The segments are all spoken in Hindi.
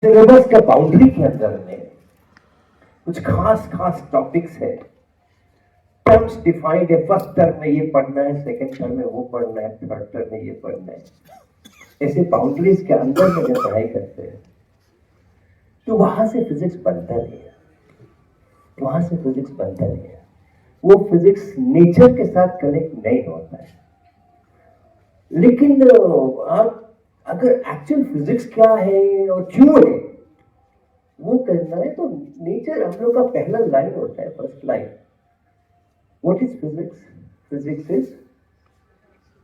सिलेबस का बाउंड्री के अंदर में कुछ खास खास टॉपिक्स है, टर्म्स डिफाइंड है। फर्स्ट टर्म में ये पढ़ना है, सेकंड टर्म में वो पढ़ना है, थर्ड टर्म में ये पढ़ना है। ऐसे बाउंड्रीज के अंदर में जब पढ़ाई करते हैं तो वहां से फिजिक्स बनता नहीं है, वहां से फिजिक्स बनता नहीं है। वो फिजिक्स नेचर के साथ कनेक्ट नहीं होता है। लेकिन आप अगर एक्चुअल फिजिक्स क्या है और क्यों है वो करना है तो नेचर हम लोग का पहला लाइन होता है, first line. What is physics? Physics is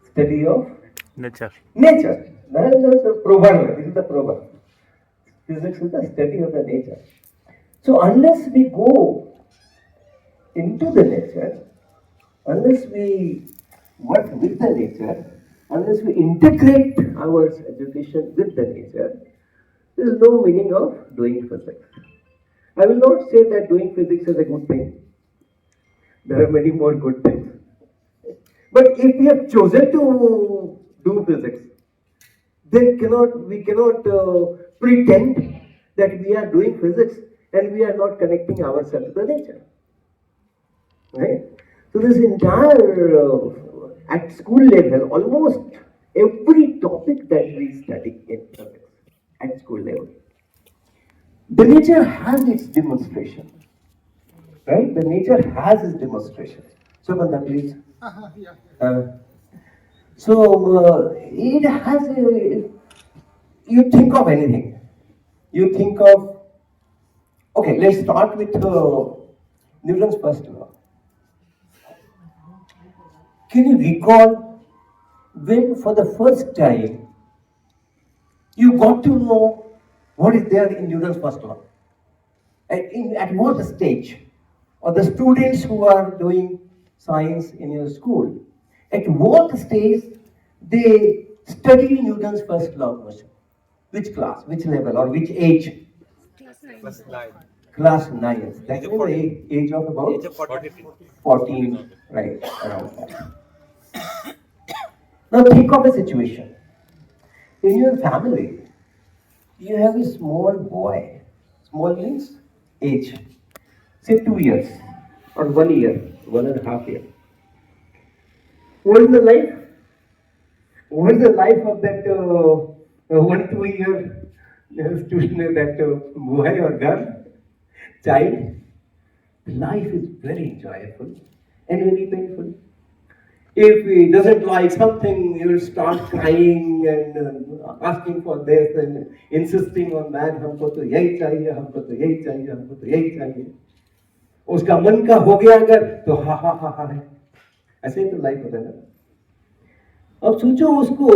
study of nature. Nature. That is the proverb. This is the proverb. Physics is the study of the nature. So unless we go into the nature, unless we work with the nature, unless we integrate our education with the nature, there is no meaning of doing physics. I will not say that doing physics is a good thing. There are many more good things. But if we have chosen to do physics, then we cannot pretend that we are doing physics and we are not connecting ourselves to the nature. Right? So this entire at school level, almost every topic that we study in physics at school level, the nature has its demonstration. Right? The nature has its demonstration. So, Banda, please. So it has you think of anything. You think of, okay, let's start with Newton's first law. Can you recall when for the first time you got to know what is there in Newton's first law? At what stage? Or the students who are doing science in your school, at what stage they study Newton's first law of motion? Which class, which level, or which age? Class 9. Class 9. That is the age of about Age of 14. 14, right, around that. Now think of a situation. In your family, you have a small boy. Small means age. Say 2 years, or 1 year, 1.5 years. What is the life? What is the life of that 1-2 year student, that boy or girl, child? Life is very enjoyable and very painful. If he doesn't like something, he will start crying and asking for this and insisting on that. हमको तो यही चाहिए, हमको तो यही चाहिए, हमको तो यही चाहिए. उसका मन का हो गया अगर तो हा हा हा हा है. ऐसे ही तो लाइफ होता है ना. अब सोचो उसको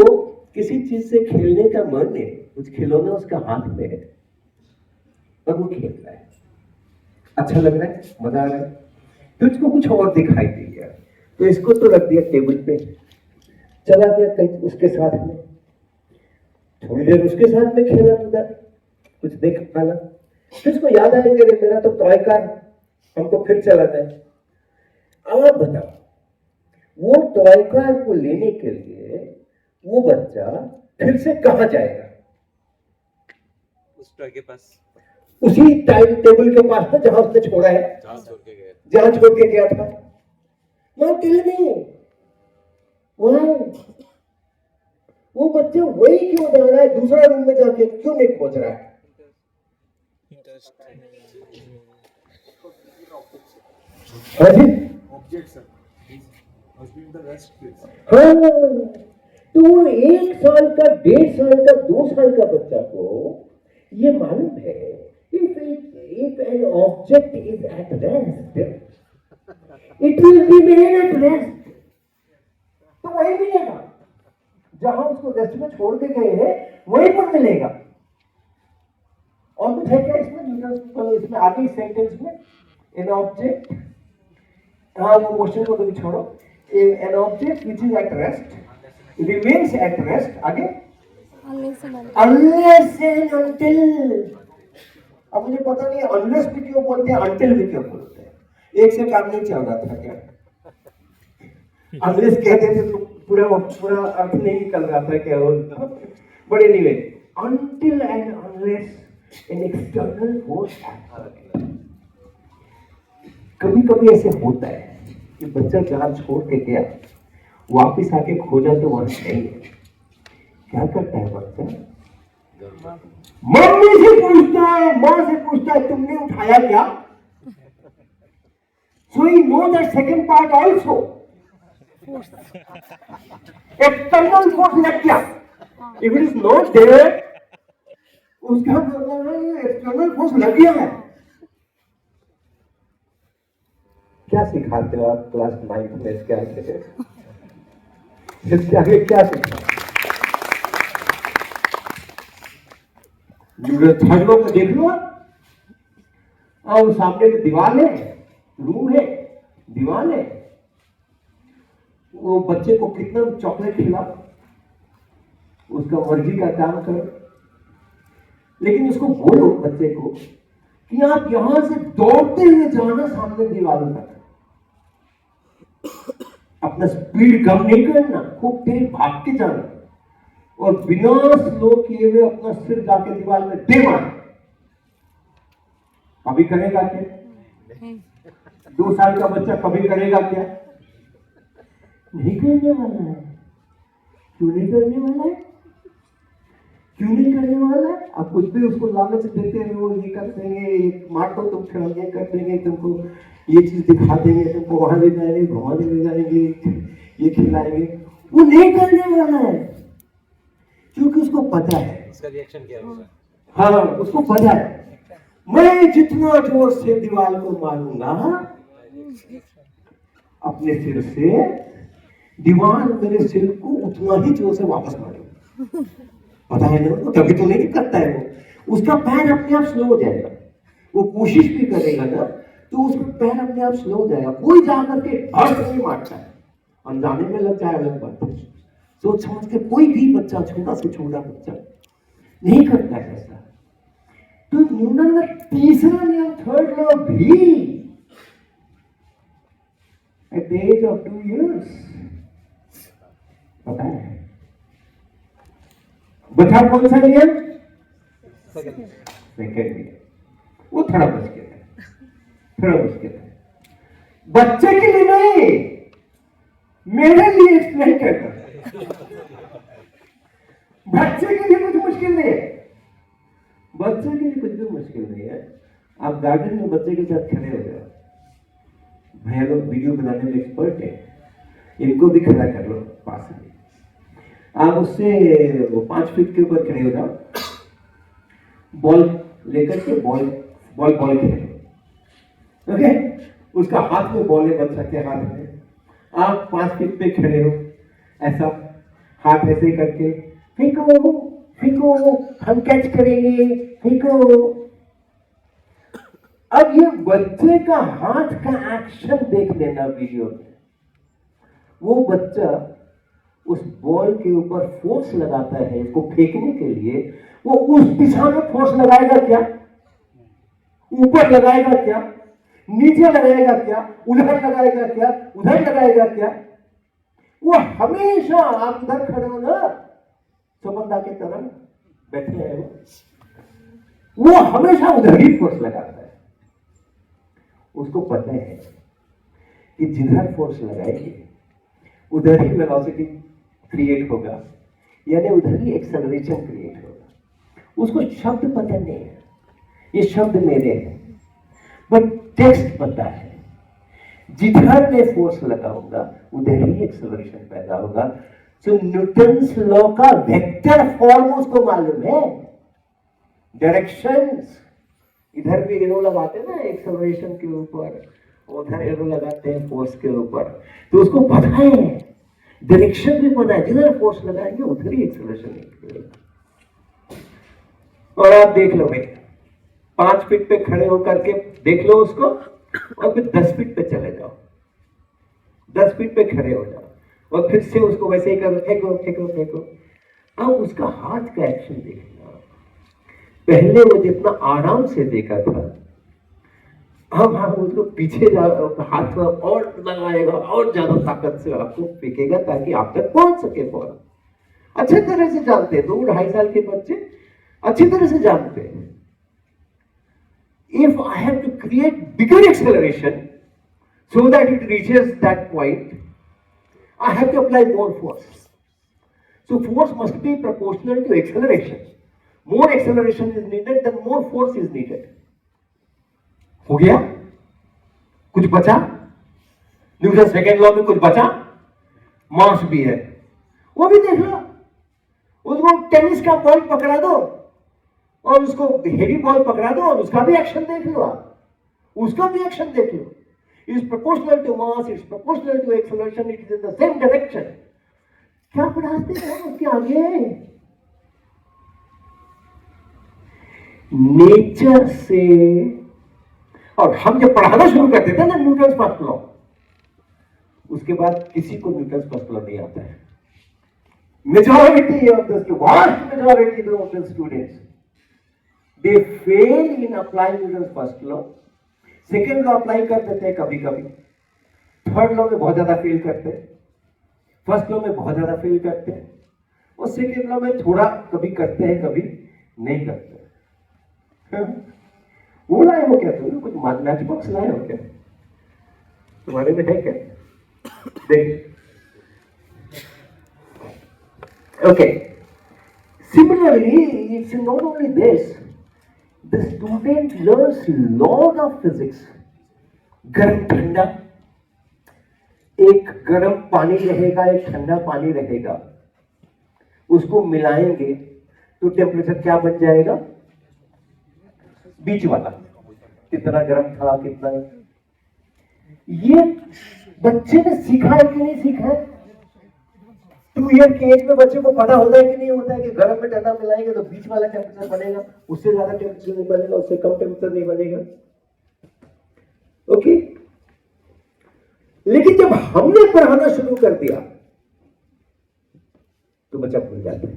किसी चीज से खेलने का मन है, कुछ खिलौना उसका हाथ में है और वो खेल रहा है, अच्छा लग रहा है, मजा आ रहा है. फिर उसको कुछ और दिखाई दे गया तो इसको तो रख दिया टेबल पे, चला गया कहीं उसके साथ में, थोड़ी देर उसके साथ में खेला कूदा, कुछ देख पाला. फिर उसको याद आया कि मेरा तो टॉय कार, हमको फिर चलाना है. अब आप बताओ, वो टॉय कार को लेने के लिए वो बच्चा फिर से कहां जाएगा? उस टॉय के पास, उसी टाइम टेबल के पास था जहां उसने छोड़ा है, जहां छोड़ के गया था. Now tell me, why? वो बच्चे वही क्यों जा रहा है, दूसरा रूम में जाके क्यों नहीं खोज रहा है? हाँ, तो वो 1 साल का, 1.5 साल का, 2 साल का बच्चा को ये मालूम है, if an object is at rest, it will remain at rest. तो वही मिलेगा जहां उसको रेस्ट में छोड़ के गए हैं, वही पर मिलेगा. और कुछ है क्या इसमें? इसमें आगे सेंटेंस में an object, हाँ वो मोशन को तो भी छोड़ो, an object which is at rest remains at rest. आगे unless and until. अब मुझे पता नहीं unless भी क्यों बोलते हैं, until भी क्यों बोलते हैं. एक से काम नहीं चल रहा था क्या? unless कहते थे तो पूरा अर्थ नहीं निकल रहा था क्या? But anyway, until and unless an external force acts on it. कभी कभी ऐसे होता है कि बच्चा जहाँ छोड़ के गया वापिस आके खोजा तो वहां नहीं है। क्या करता है बच्चा? मम्मी से पूछता है, माँ से पूछता है, तुमने उठाया क्या? So he knows that second part also. External force लग गया। If it is not there, उसका मतलब है एक्सटर्नल फोर्स लग गया है। क्या सिखाते हो आप क्लास 9 में? इसके आगे इसके आगे क्या सिखाते? थर्ड को देख लो और सामने में दीवार है, रूम है, दीवार है। वो बच्चे को कितना चॉकलेट खिला, उसका मर्जी का काम करो, लेकिन उसको बोलो बच्चे को कि आप यहां से दौड़ते हुए जाना सामने दीवारों तक। अपना स्पीड कम नहीं करना, खूब तेज भाग के जाना और बिना स्लो किए हुए अपना सिर जाके दीवार में दे मारना। कभी करेगा क्या? 2 साल का बच्चा कभी करेगा क्या? नहीं करने वाला है। क्यों नहीं करने वाला है? क्यों नहीं करने वाला है? आप कुछ भी उसको लालच देते हैं, वो ये कर देंगे, ये मार दो तुम खिला, ये कर देंगे, तुमको ये चीज दिखा देंगे, तुमको वहां ले जाएंगे, घुमाने ले जाएंगे, ये खिलाएंगे। वो नहीं करने वाला है क्योंकि उसको पता है। उसका रिएक्शन क्या होगा? हाँ, उसको पता है मैं जितना जोर से दीवार को मारूंगा अपने सिर से, दीवार मेरे सिर को उतना ही जोर से वापस मारेगा। पता है ना? तभी तो नहीं करता है वो। उसका पैर अपने आप स्लो हो जाएगा। वो कोशिश भी करेगा ना तो उसका पैर अपने आप स्लो हो जाएगा। कोई जाकर के हर्ष नहीं मारता है, अनजाने में लग जाए अलग बात है। सोच समझ के कोई भी बच्चा, छोटा से छोटा बच्चा नहीं करता है ऐसा। तो न्यूटन का तीसरा नियम, थर्ड लॉ भी at the age of 2 years पता है। बचा कौन सा नियम? सेकंड नियम। वो थोड़ा मुश्किल है, थोड़ा मुश्किल है। बच्चे के लिए नहीं, मेरे लिए एक्सप्लेन करता। बच्चे के लिए कुछ मुश्किल नहीं है। बच्चे के लिए कुछ भी मुश्किल नहीं है। आप गार्डन में बच्चे के साथ खड़े हो जाओ। भैया लोग वीडियो बनाने में एक्सपर्ट है, इनको भी खड़ा कर लो पास में। आप उससे 5 फीट के ऊपर खड़े हो जाओ, बॉल लेकर के बॉल खेलो। ओके, उसका हाथ में बॉल है, बच्चा के हाथ में। आप 5 फीट पे खड़े हो, ऐसा हाथ ऐसे करके फेंको फेंको, हम कैच करेंगे, फेंको। अब ये बच्चे का हाथ का एक्शन देख लेना वीडियो में। वो बच्चा उस बॉल के ऊपर फोर्स लगाता है इसको फेंकने के लिए। वो उस दिशा में फोर्स लगाएगा क्या? ऊपर लगाएगा क्या? नीचे लगाएगा क्या? उधर लगाएगा क्या? उधर लगाएगा क्या? वो हमेशा, आप इधर खड़े हो ना चौबंदा के तरह बैठे हैं, वो हमेशा उधर ही फोर्स लगाता है। उसको पता है कि जिधर फोर्स लगाएगी उधर ही वेलोसिटी क्रिएट होगा, यानी उधर ही एक्सेलरेशन क्रिएट होगा। उसको शब्द पता नहीं है, ये शब्द मेरे हैं, बट टेक्स्ट पता है। जिधर मैं फोर्स लगाऊंगा उधर ही एक्सेलरेशन पैदा होगा। तो न्यूटन्स लॉ का वेक्टर फॉर्म उसको मालूम है। डायरेक्शंस, इधर भी एरो लगाते हैं ना एक्सेलरेशन के ऊपर, उधर एरो लगाते हैं फोर्स के ऊपर। तो उसको पता है, डायरेक्शन भी पता है, जिधर फोर्स लगाएंगे उधर ही एक्सेलरेशन निकलेगा। और आप देख लो भाई, 5 फीट पे खड़े होकर के देख लो उसको, और फिर 10 फीट पे चले जाओ, 10 फीट पे खड़े हो जाओ और फिर से उसको वैसे ही करो, फेंको फेंको फेंको। अब उसका हाथ का एक्शन देखना। पहले वो जितना आराम से देखा था, अब हम उसको पीछे जा हाथ में और लगाएगा और ज्यादा ताकत से आपको फेंकेगा ताकि आप तक पहुंच सके फौरन। अच्छे तरह से जानते हैं, 2-2.5 साल के बच्चे अच्छी तरह से जानते हैं। if I have to create bigger acceleration so that it reaches that point, I have to apply more force. So force must be proportional to acceleration. More acceleration is needed, then more force is needed. हो गया? कुछ बचा? न्यूटन सेकेंड लॉ में कुछ बचा? मास भी है, वो भी देख लो। उसको टेनिस का बॉल पकड़ा दो और उसको हेवी बॉल पकड़ा दो और उसका भी एक्शन देख लो आप, उसका भी एक्शन देख लो। It is proportional to mass, it is proportional to acceleration, it is in the same direction. क्या पढ़ाते हैं उसके आगे? नेचर से। और हम जब पढ़ाना शुरू करते थे ना न्यूटन फर्स्ट लॉ, उसके बाद किसी को न्यूटन फर्स्ट लॉ नहीं आता है। Majority of the vast majority of the students, they fail in applying Newton's first law. Second law apply कर देते हैं कभी कभी, थर्ड लॉ में बहुत ज्यादा फेल करते हैं, फर्स्ट लॉ में बहुत ज्यादा फेल करते हैं, और सेकेंड लॉ में थोड़ा कभी करते हैं कभी नहीं करते। वो लाए हो क्या तुम? कुछ मैच बॉक्स लाए हो क्या? तुम्हारे में है क्या? देख, okay. Similarly, it's not only this. The student learns lot of physics. गर्म ठंडा, एक गर्म पानी रहेगा, एक ठंडा पानी रहेगा, उसको मिलाएंगे तो टेम्परेचर क्या बन जाएगा? बीच वाला। कितना गर्म था, कितना। ये बच्चे ने सीखा है कि नहीं सीखा है? 2 ईयर के एज में बच्चे को पता होता है कि नहीं होता है कि गर्म में ठंडा मिलाएंगे तो बीच वाला टेम्परेचर बनेगा, उससे ज्यादा टेम्परेचर नहीं बनेगा, उससे कम टेम्परेचर नहीं बनेगा। ओके, लेकिन जब हमने पढ़ाना शुरू कर दिया तो बच्चा भूल जाता है।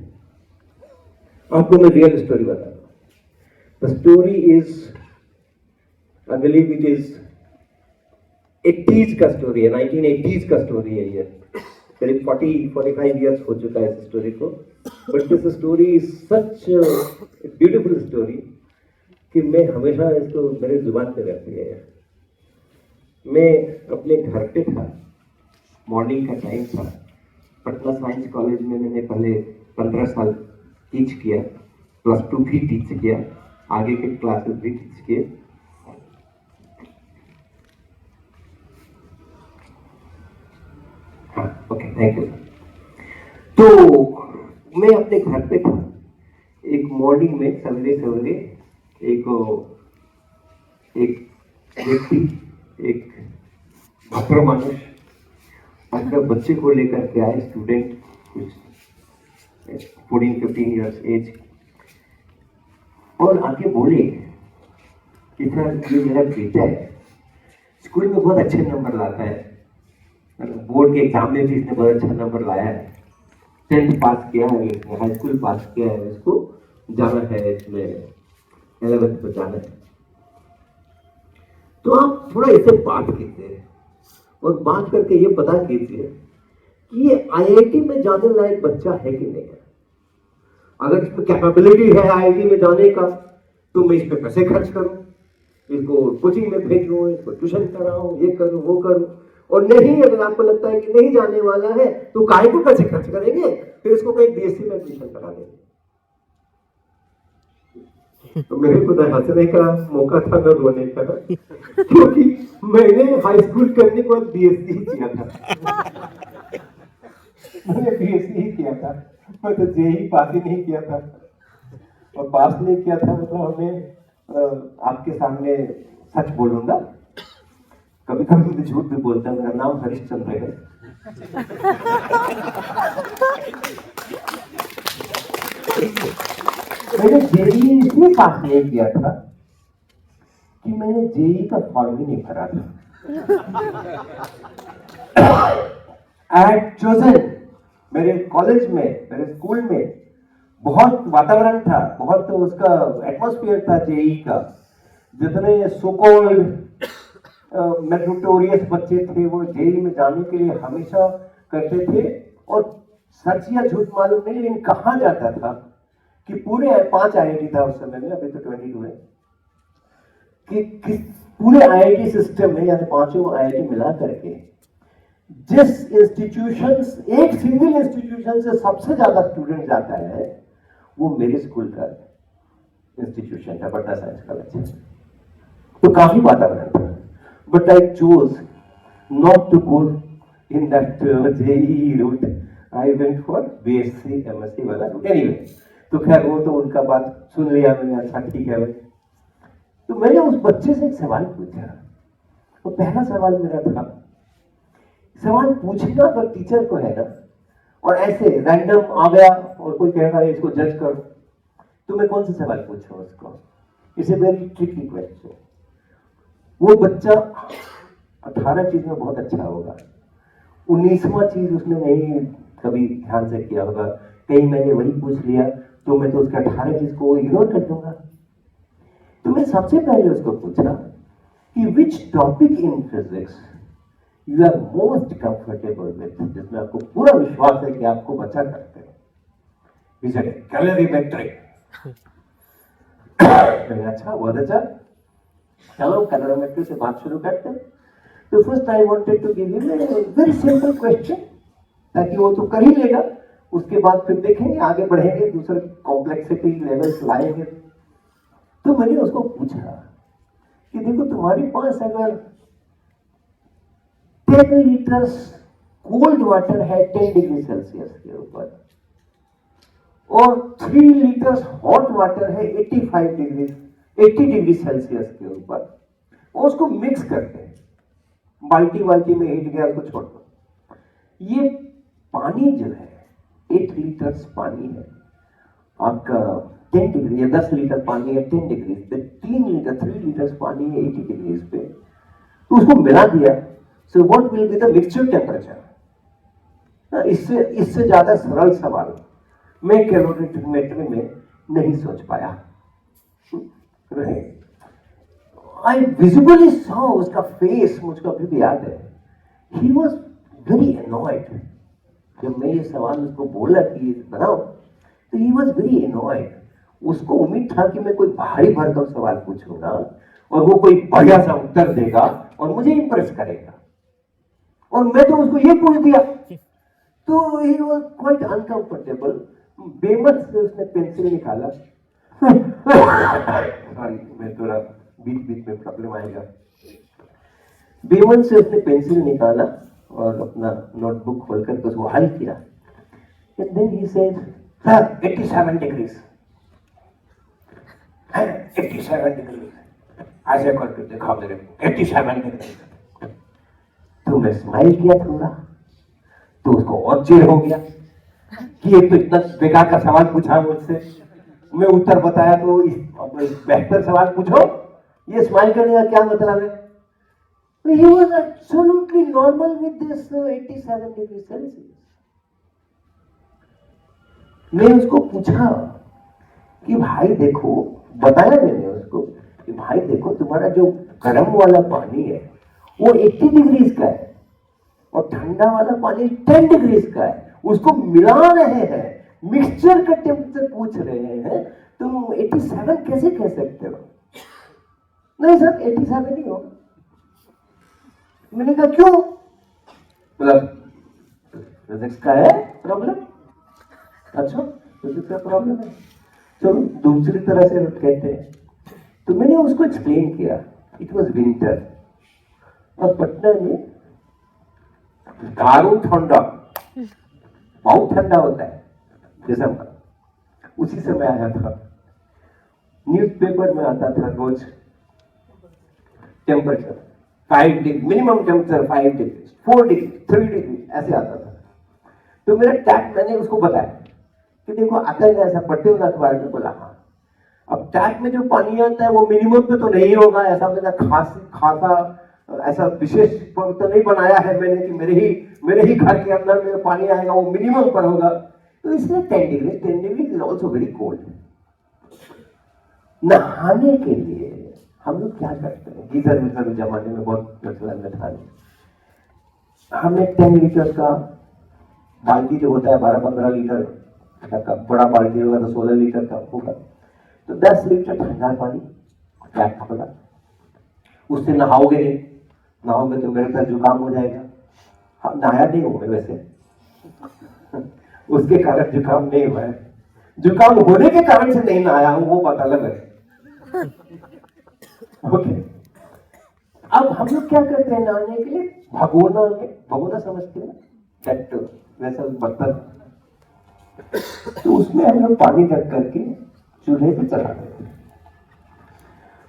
आपको मैं रियल स्टोरी बताऊंगा। The story is, I believe it is 80s का स्टोरी है, 1980s का स्टोरी है ये। करीब 40-45 ईयर्स हो चुका है इस स्टोरी को, but this story is such beautiful story कि मैं हमेशा इसको मेरे जुबान पे रहती है। मैं अपने घर पे था, मॉर्निंग का टाइम था, पटना साइंस कॉलेज में मैंने पहले 15 साल टीच किया, +2 भी टीच किया, आगे के क्लासेस भी टीच किए। Okay, thank you. तो मैं अपने घर पे था, एक मॉर्निंग में सवेरे सवेरे एक व्यक्ति, एक भद्र मनुष्य अपने बच्चे को लेकर के आए, स्टूडेंट, कुछ 14-15 ईयर्स एज, और आके बोले कि सर ये मेरा बेटा है, स्कूल में बहुत अच्छे नंबर लाता है, बोर्ड के एग्जाम में भी इसने बहुत अच्छा नंबर लाया है, 10th पास किया है, हाई स्कूल पास किया है, इसको जाना है, इसमें 11th में जाना है। तो आप थोड़ा इसे बात कीजिए और बात करके ये पता कीजिए कि ये IIT में जाने लायक बच्चा है कि नहीं है। अगर इसमें कैपेबिलिटी है IIT में जाने का तो मैं इस पे पैसे खर्च करूं, इसको कोचिंग में भेजूं, इसको ट्यूशन कराऊं, ये करूं वो करूं। और नहीं, अगर आपको लगता है कि नहीं जाने वाला है तो काहे को पैसे खर्च करेंगे, फिर इसको कहीं BSc में एडमिशन करा देंगे। तो मेरे को न हंसने का मौका था न रोने का, क्योंकि मैंने हाई स्कूल करने के बाद BSc ही किया था। मैंने BSc ही किया था, मैं तो JEE पास ही नहीं किया था, और पास नहीं किया था मतलब हमें आपके सामने सच बोलूंगा, कभी कभी मैं झूठ भी बोलता हूँ, मेरा नाम हरिश्चंद्र है। मैंने JEE इसलिए पास नहीं किया था कि मैंने JEE का फॉर्म ही नहीं भरा था। एट चोजन, मेरे कॉलेज में, मेरे स्कूल में बहुत वातावरण था, बहुत उसका एटमॉस्फेयर था JEE का। जितने सो कॉल्ड मेरिटोरियस बच्चे थे वो JEE में जाने के लिए हमेशा करते थे, और सच या झूठ मालूम नहीं, लेकिन कहा जाता था कि पूरे 5 IIT था उस समय में, अभी तो 22 है, कि पूरे आईआईटी सिस्टम में यानी पांचों आईआईटी मिला करके जिस इंस्टीट्यूशन, एक सिंगल इंस्टीट्यूशन से सबसे ज्यादा स्टूडेंट जाता है वो मेरे स्कूल का इंस्टीट्यूशन है, पटना साइंस कॉलेज। तो काफी वातावरण था, but I chose not to go in that JEE route, I went for BSc MSc वाला रूट। एनीवे, तो खैर वो तो उनका बात सुन लिया मैंने, अच्छा ठीक है भाई। तो मैंने उस बच्चे से एक सवाल पूछा, तो पहला सवाल मेरा था, सवाल पूछना अगर टीचर को है ना, और ऐसे रैंडम आ गया और कोई कहेगा इसको जज करो, तो मैं कौन सा सवाल पूछूं उसको? It's a very tricky question. वो बच्चा 18 चीज में बहुत अच्छा होगा, 19वां चीज उसने नहीं कभी ध्यान से किया होगा, कहीं मैंने वही पूछ लिया तो मैं तो उसके 18 चीज को इग्नोर कर दूंगा। तो मैं सबसे पहले उसको पूछा कि which topic in physics you are most comfortable with, जिसमें आपको पूरा विश्वास है कि आपको बचा करते हो। कैलोरीमेट्री। अच्छा, बहुत अच्छा, चलो कैलोरीमेट्री से बात शुरू करते हैं। तो first I wanted to give him a very simple question, ताकि वो तो कर ही लेगा, उसके बाद फिर देखेंगे आगे बढ़ेंगे, दूसरे कॉम्प्लेक्सिटी लेवल्स लाएंगे। तो मैंने उसको पूछा कि देखो तुम्हारे पास अगर 10 लीटर्स कोल्ड वाटर है 10 डिग्री सेल्सियस के ऊपर, और 3 लीटर्स हॉट वाटर है 80 डिग्री सेल्सियस के ऊपर, और उसको मिक्स करते हैं, बाल्टी में हिट गया उसको छोड़ दो। ये पानी जो है 8 लीटर्स पानी है आपका 10 डिग्री, 10 लीटर पानी है 10 डिग्री पे, 3 लीटर्स पानी है 80 डिग्री पे, तो उसको मिला दिया। So what will be the mixture temperature? इससे ज्यादा सरल सवाल मैं कैलोरीमेट्री में नहीं सोच पाया। आई विजिबली सॉ उसका फेस, मुझको अभी भी याद है, ही वॉज वेरी अनॉयड। जब मैं ये सवाल उसको बोला कि बनाओ, तो ही वॉज वेरी अनॉयड। उसको उम्मीद था कि मैं कोई भारी भरकम सवाल पूछूंगा और वो कोई बढ़िया सा उत्तर देगा और मुझे इंप्रेस करेगा, और मैं तो उसको ये पूछ दिया। तो ही वॉज क्वाइट अनकंफर्टेबल। बेमत से उसने पेंसिल निकाला। सॉरी, मैं थोड़ा बीच में प्रॉब्लम आएगा। बेमन से उसने पेंसिल निकाला और अपना नोटबुक खोलकर के उसको हल किया। And then he said, sir 87 degrees, 87 degrees, ऐसे करके देखा मेरे को 87 डिग्रीज। तो मैं स्माइल किया थोड़ा, तो उसको और चिढ़ हो गया कि ये तो इतना बेकार का सवाल पूछा मुझसे, मैं उत्तर बताया तो बेहतर सवाल पूछो, ये स्माइल करने का क्या मतलब है? He was absolutely normal with this 87 degree Celsius. मैं उसको पूछा कि भाई देखो, बताया मैंने उसको कि भाई देखो तुम्हारा जो गर्म वाला पानी है वो 80 डिग्रीज का है, और ठंडा वाला पानी 10 डिग्रीज का है, उसको मिला रहे हैं, मिक्सचर का टेम्परेचर पूछ रहे हैं, तुम 87 कैसे कह सकते हो? नहीं सर 87 नहीं होगा। मैंने कहा क्यों? मतलब फिजिक्स का है प्रॉब्लम? अच्छा, फिजिक्स का प्रॉब्लम है, चलो दूसरी तरह से कहते हैं। तो मैंने उसको एक्सप्लेन किया, इट वॉज विंटर और पटना में दारू ठंडा, बहुत ठंडा होता है दिसंबर, उसी समय आया था। न्यूज़पेपर में आता था रोज temperature 5 degree, minimum temperature 5 degree, 4 degree, 3 degree ऐसे आता था। तो मेरा टैप, मैंने उसको बताया कि देखो आता है ऐसा, पढ़ते हो ना अखबार में? बोला हाँ। अब टैप में जो पानी आता है वो मिनिमम पे तो नहीं होगा, ऐसा मेरा खासा ऐसा विशेष तो नहीं बनाया है मैंने कि मेरे ही घर के अंदर में पानी आएगा, वो मिनिमम पर होगा। तो इसलिए 10 degree is also very cold. नहाने के लिए हम लोग क्या करते हैं, गीजर विजर जमाने में बहुत प्रचलन में था, हमने 10 लीटर का बाल्टी जो होता है 12-15 लीटर का, बड़ा बाल्टी होगा तो 16 लीटर का होगा, तो 10 लीटर ठंडा पानी टैप खोला, उससे नहाओगे नहीं, नहाओगे तो मेरे पर जुकाम हो जाएगा। हाँ, नहाया नहीं हूं मैं वैसे उसके कारण जुकाम नहीं हुआ है, जुकाम होने के कारण से नहीं नहाया हूं, वो बात अलग है। ओके, अब हम लोग क्या करते हैं नहाने के लिए, भगोना में, भगोना समझते हैं दैट वैसा बर्तन, तो उसमें हम लोग पानी रख करके चूल्हे पे चढ़ा देते हैं।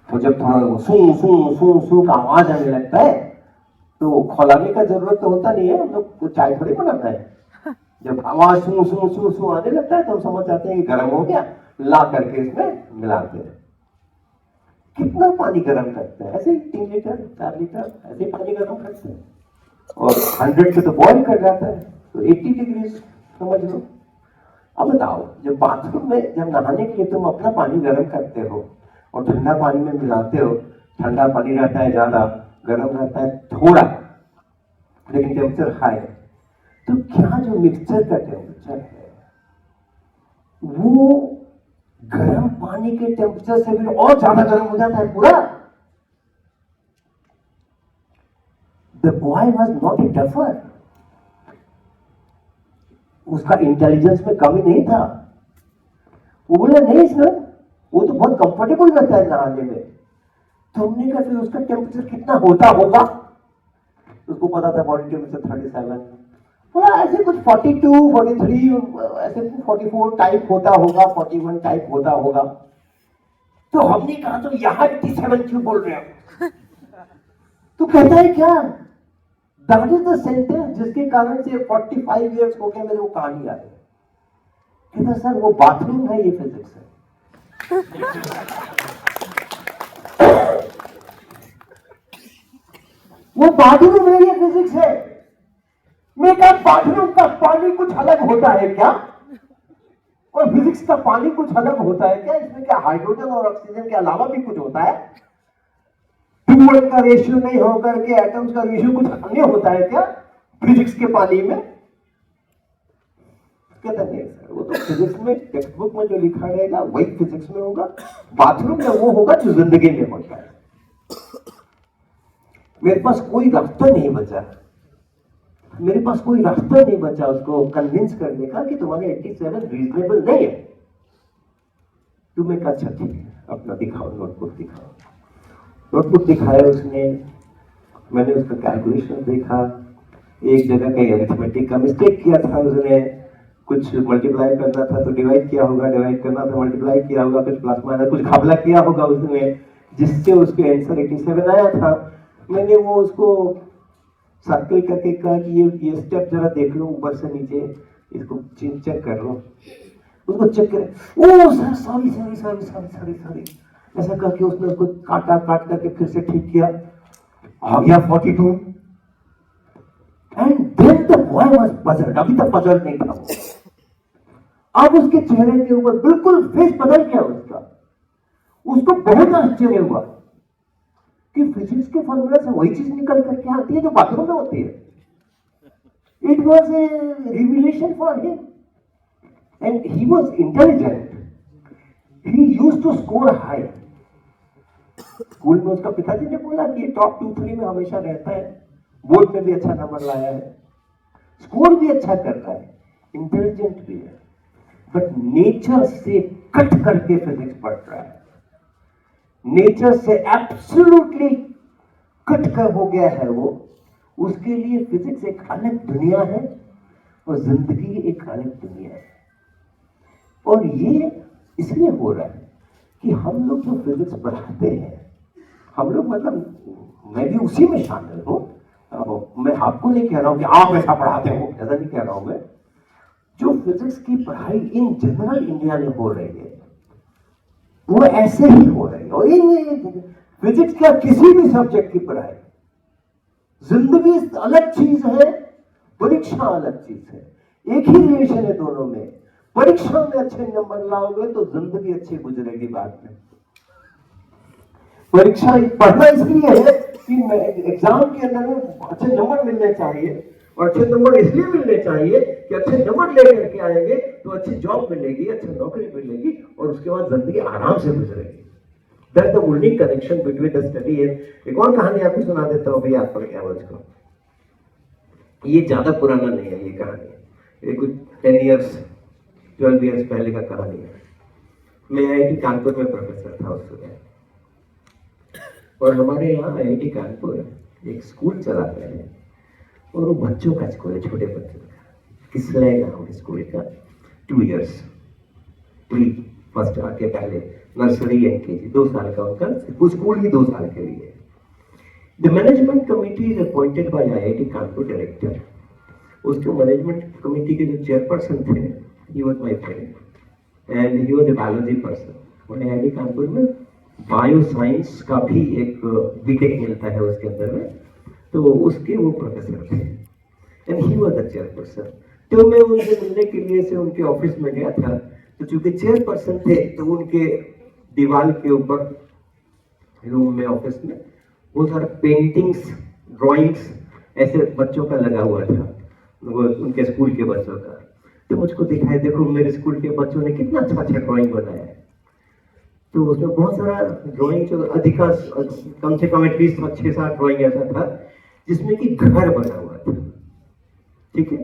तो जब थोड़ा सूं सूं सूं सूं का आवाज आने लगता है तो खौलाने का जरूरत तो होता नहीं है, हम लोग को चाय थोड़ी बनाना है। जब आवाज सूं सूं सूं सूं आने लगता है तो हम समझ जाते हैं कि गर्म हो गया, ला करके इसमें मिलाते हैं। कितना पानी गर्म करते हैं, ऐसे ही 3 लीटर 4 लीटर ऐसे ही पानी गर्म करते हैं, और 100 पे तो बॉईल कर जाता है, तो 80 डिग्री समझ लो। अब बताओ, जब बाथरूम में जब नहाने के लिए तुम अपना पानी गर्म करते हो और ठंडा पानी में मिलाते हो, ठंडा पानी रहता है ज्यादा, गर्म रहता है थोड़ा, लेकिन टेम्परेचर हाई है, तो क्या जो मिक्सचर का टेम्परेचर है वो गर्म पानी के टेम्परेचर से भी और ज्यादा गर्म हो जाता है पूरा। The boy was not a duffer, उसका इंटेलिजेंस में कमी नहीं था। वो बोला नहीं सर, वो तो बहुत कंफर्टेबल रहता है नहाने में। तो हमने कहा फिर उसका टेम्परेचर कितना होता होगा, उसको पता था बॉडी टेम्परेचर 37, ऐसे कुछ 42 43 ऐसे 44 टाइप होता होगा, 41 टाइप होता होगा। तो हमने कहा तो यहां 87 क्यों बोल रहे हो? तो कहता है क्या, दैट इज द सेंटेंस जिसके कारण से 45 इयर्स हो गए मेरे को कहानी आ रही। कहता सर वो बाथरूम है, ये फिजिक्स है। वो बाथरूम है, ये फिजिक्स है। मैं कहा बाथरूम का पानी कुछ अलग होता है क्या, और फिजिक्स का पानी कुछ अलग होता है क्या? इसमें क्या हाइड्रोजन और ऑक्सीजन के अलावा भी कुछ होता है? 2:1 का रेशियो नहीं होकर के एटम्स का रेशियो कुछ अन्य होता है क्या फिजिक्स के पानी में? कहता नहीं सर, वो तो फिजिक्स में टेक्स्ट बुक में जो लिखा रहेगा वही फिजिक्स में होगा, बाथरूम में वो होगा जो जिंदगी में होता है। मेरे पास कोई रास्ता नहीं बचा, मेरे पास कोई रास्ता नहीं बचा उसको कन्विंस करने का कि तुम्हारे 87 रीजनेबल नहीं है। तुम्हें कहा अच्छा ठीक है, अपना दिखाओ, नोटबुक दिखाओ। नोटबुक दिखाया उसने, मैंने उसका कैलकुलेशन देखा, एक जगह कहीं अरिथमेटिक का मिस्टेक किया था उसने, कुछ मल्टीप्लाई करना था तो डिवाइड किया होगा, डिवाइड करना था मल्टीप्लाई किया होगा, कुछ प्लस माइनस कुछ घपला किया होगा उसने, जिससे उसके आंसर 87 आया था। मैंने वो उसको सर्कल करके कहा कि ये स्टेप जरा देख लो ऊपर से नीचे, इसको चेक कर लो। उसको चेक करे, oh sir sorry sorry sorry sorry sorry sorry ऐसा करके उसने उसको काटा, काट करके फिर से ठीक किया, आ गया 42। And then the boy was puzzled, अभी तक पजल्ड नहीं था। अब उसके चेहरे के ऊपर बिल्कुल फेस बदल गया उसका, उसको बहुत आश्चर्य हुआ कि फिजिक्स के फॉर्मूला से वही चीज निकल करके आती है जो बाथरूम में होती है। It was a revelation for him and he was intelligent, he used to score high. School में उसका पिताजी ने बोला कि टॉप 2-3 में हमेशा रहता है, बोर्ड में भी अच्छा नंबर लाया है, स्कोर भी अच्छा करता है, इंटेलिजेंट भी है, बट नेचर से कट करके फिजिक्स पढ़ रहा है, नेचर से एब्सोल्युटली कट कर हो गया है वो। उसके लिए फिजिक्स एक अलग दुनिया है और जिंदगी एक अलग दुनिया है। और ये इसलिए हो रहा है कि हम लोग जो फिजिक्स पढ़ाते हैं, हम लोग मतलब मैं भी उसी में शामिल हूं, मैं आपको नहीं कह रहा हूं कि आप ऐसा पढ़ाते हो, ऐसा नहीं कह रहा हूं मैं। जो फिजिक्स की पढ़ाई इन जनरल इंडिया में हो रही है वो ऐसे ही हो रही है। और इन फिजिक्स का किसी भी सब्जेक्ट की पढ़ाई, जिंदगी अलग चीज है, परीक्षा अलग चीज है। एक ही रिलेशन है दोनों में, परीक्षा में अच्छे नंबर लाओगे तो जिंदगी अच्छी गुजरेगी बाद में। परीक्षा पढ़ना इसलिए है कि एग्जाम के अंदर में अच्छे नंबर मिलने चाहिए, और अच्छे नंबर इसलिए मिलने चाहिए कि अच्छे नंबर लेकर के आएंगे तो अच्छी जॉब मिलेगी, अच्छी नौकरी मिलेगी, और उसके बाद जिंदगी आराम से गुजरेगी। That's the only connection between the study and एक और कहानी आपको सुना देता हूँ भैया, आप पढ़ के आवाज को। ये ज्यादा पुराना नहीं है ये कहानी, ये कुछ 10 years 12 years पहले का कहानी है। मैं आईआईटी कानपुर में प्रोफेसर था उस समय, और हमारे यहाँ आईआईटी कानपुर एक स्कूल चलाते हैं, और वो बच्चों का स्कूल है, छोटे बच्चों का, किसले नाम है स्कूल का, 2 years प्री फर्स्ट आके पहले नर्सरी एलकेजी 2 साल का उनका स्कूल ही 2 साल के लिए। The management committee is appointed by IIT Kanpur director. उसके मैनेजमेंट कमिटी के जो चेयरपर्सन थे, he was my friend and he was a biology person. और आईआईटी कानपुर में बायो साइंस का भी एक बीटेक मिलता है उसके अंदर में, तो उसके वो प्रोफेसर थे and he was the chairperson. तो मैं उनसे मिलने के लिए से उनके ऑफिस में गया था, तो चूंकि चेयरपर्सन थे तो उनके दीवार के ऊपर रूम में ऑफिस में वो सारा पेंटिंग्स ड्राइंग्स ऐसे बच्चों का लगा हुआ था, वो उनके स्कूल के बच्चों का। तो मुझको दिखाई, देखो मेरे स्कूल के बच्चों ने कितना अच्छा अच्छा ड्राइंग बनाया है। तो उसमें बहुत सारा ड्राइंग जो अधिकांश कम से कम एटलीस्ट 6-7 ड्राइंग ऐसा था जिसमें कि घर बना हुआ था। ठीक है,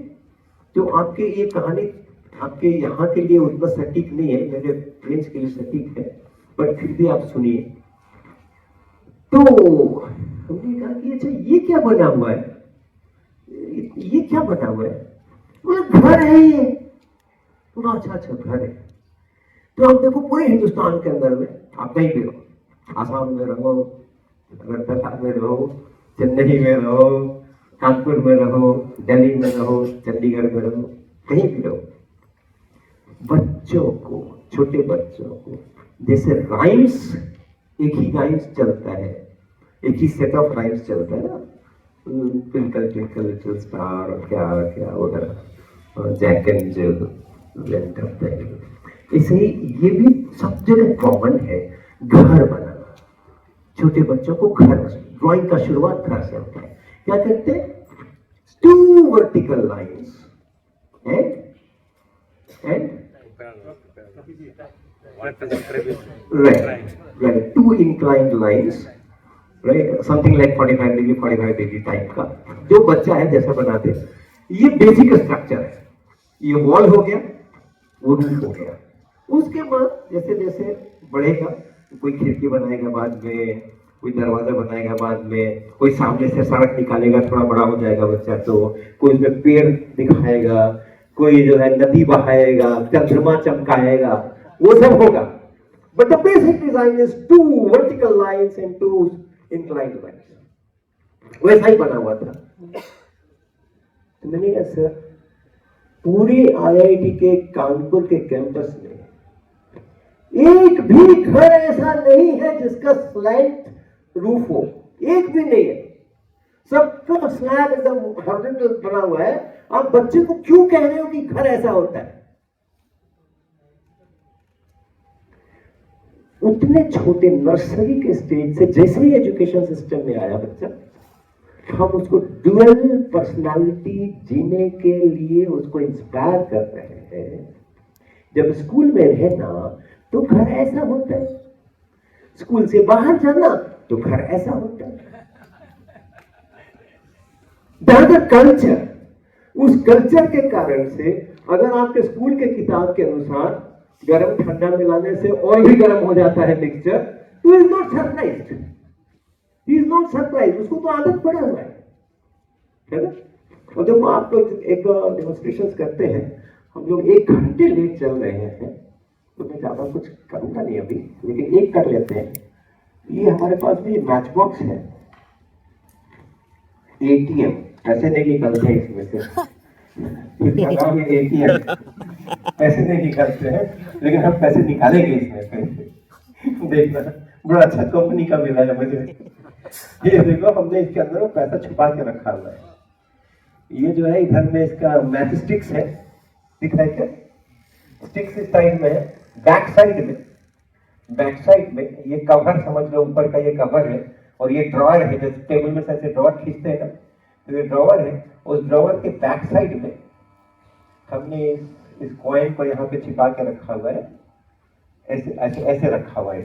तो आपके ये कहानी आपके यहाँ के लिए उतना सटीक नहीं है, मेरे फ्रेंड्स के लिए सटीक है, बट फिर भी आप सुनिए। तो हमने कहा कि अच्छा ये क्या बना हुआ है, ये क्या बना हुआ है? बोले घर है ये। बोला अच्छा अच्छा घर है। तो आप देखो पूरे हिंदुस्तान के अंदर में आप कहीं भी रहो, आसाम में रहो, अगरतला में रहो, चेन्नई में रहो, कानपुर में रहो, दिल्ली में रहो, चंडीगढ़ में रहो, कहीं भी रहो, बच्चों को, छोटे बच्चों को जैसे राइम्स, एक ही राइम्स चलता है, एक ही सेट ऑफ राइम्स चलता है ना, ट्विंकल ट्विंकल लिटिल स्टार और क्या क्या वगैरह, और जैक एंड जिल, ऐसे ही ये भी सब जगह कॉमन है, घर बनाना। छोटे बच्चों को घर, ड्राइंग का शुरुआत घर से होता है। क्या कहते हैं? 2 vertical lines and right 2 inclined lines, right, something like 45 degree type का जो बच्चा है जैसा बनाते। ये बेसिक स्ट्रक्चर है, ये वॉल हो गया, वो रूम हो गया। उसके बाद जैसे जैसे बढ़ेगा, कोई खिड़की बनाएगा बाद में, कोई दरवाजा बनाएगा बाद में, कोई सामने से सड़क निकालेगा, थोड़ा बड़ा हो जाएगा बच्चा तो कोई उसमें पेड़ दिखाएगा, कोई जो है नदी बहाएगा, चंद्रमा चमकाएगा, वो सब होगा। But the basic design is 2 vertical lines and 2 inclined lines। वैसा ही बना हुआ था। तो मैंने कहा सर, पूरे आईआईटी के कानपुर के कैंपस में एक भी घर ऐसा नहीं है जिसका स्लैंट रूफ हो, एक भी नहीं है, सबका स्लैब एकदम हॉरिजॉन्टल बना हुआ है। आप बच्चे को क्यों कह रहे हो कि घर ऐसा होता है? उतने छोटे नर्सरी के स्टेज से जैसे ही एजुकेशन सिस्टम में आया बच्चा, हम उसको ड्यूअल पर्सनालिटी जीने के लिए उसको इंस्पायर कर रहे हैं। जब स्कूल में रहना तो घर ऐसा होता है, स्कूल से बाहर जाना तो घर ऐसा होता है। कल्चर, उस कल्चर के कारण से अगर आपके स्कूल के किताब के अनुसार गर्म ठंडा मिलाने से और भी गर्म हो जाता है मिक्सचर, तो is not surprised, he is not surprised, उसको तो आदत पड़ा हुआ है ना। और जब आप लोग एक डेमोन्स्ट्रेशन करते हैं, हम लोग 1 घंटे लेट चल रहे हैं, तो मैं ज्यादा कुछ करूंगा नहीं अभी, लेकिन एक कर लेते हैं। ये हमारे पास भी मैच बॉक्स है, एटीएम, पैसे नहीं निकलते हैं इसमें से, एटीएम पैसे नहीं निकलते हैं, लेकिन हम पैसे निकालेंगे इसमें से। देखना बड़ा अच्छा कंपनी का मिला है मुझे। ये देखो, हमने इसके अंदर वो पैसा छुपा के रखा हुआ है। ये जो है इधर में इसका मैथ स्टिक्स है, दिख रहा है क्या? स्टिक्स इस साइड में है, बैक साइड में ये कवर समझ लो, ऊपर का ये कवर है, और ये ड्रॉअर है, जैसे टेबल में से ड्रॉअर खींचते हैं ना, तो ये ड्रॉअर है। उस ड्रॉअर के बैक साइड में हमने इस कॉइन को यहाँ पे छिपा के रखा हुआ है, ऐसे ऐसे ऐसे रखा हुआ है।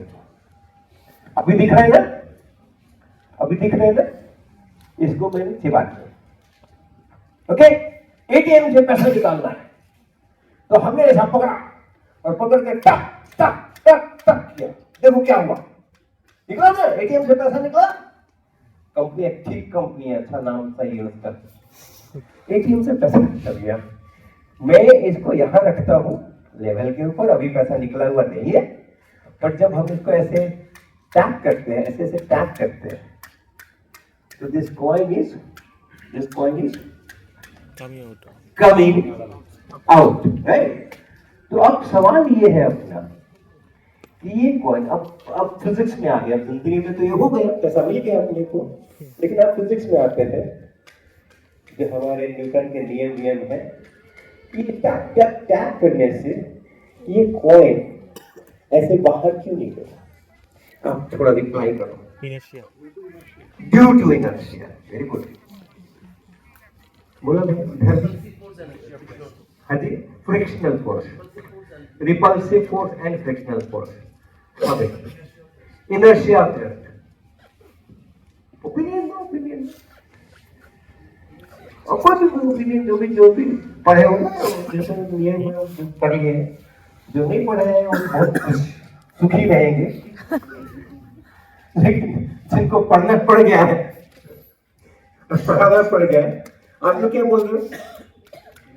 अभी दिख रहा है ना, अभी दिख रहे हैं ना, इसको मैंने चिपा दिया। ओके, एटीएम से पैसा निकालना है तो हमने ऐसा पकड़ा और पकड़ के टक टक टक टक किया। देखो क्या हुआ, निकला ना, एटीएम से पैसा निकला। कंपनी ठीक कंपनी है, अच्छा नाम सही है उसका। एटीएम से पैसा निकल गया। मैं इसको यहां रखता हूं लेवल के ऊपर, अभी पैसा निकला हुआ नहीं है, बट जब हम इसको ऐसे टैप करते हैं, ऐसे ऐसे टैप करते हैं, तो this coin is coming out, right. तो अब सवाल ये है अपना कि ये कॉइन अब फिजिक्स में आ गया। जिंदगी में तो ये हो गया, पैसा मिल गया अपने को, लेकिन अब फिजिक्स में आते हैं, जो हमारे न्यूटन के नियम है। ये टैप टैप टैप करने से ये कॉइन ऐसे बाहर क्यों नहीं गया? आप थोड़ा रिप्लाई करो। Inertia. Due to inertia. Very good, बोला हाँ जी, frictional force, repulsive force and frictional force. Inertia of earth, opinion opinion opinion, जो भी पढ़े हो ना, नियम पढ़िए, जो नहीं पढ़े हैं वो बहुत सुखी रहेंगे, लेकिन जिनको पढ़ना पड़ गया है, पढ़ाना पड़ गया है। आप लोग क्या बोल रहे हो?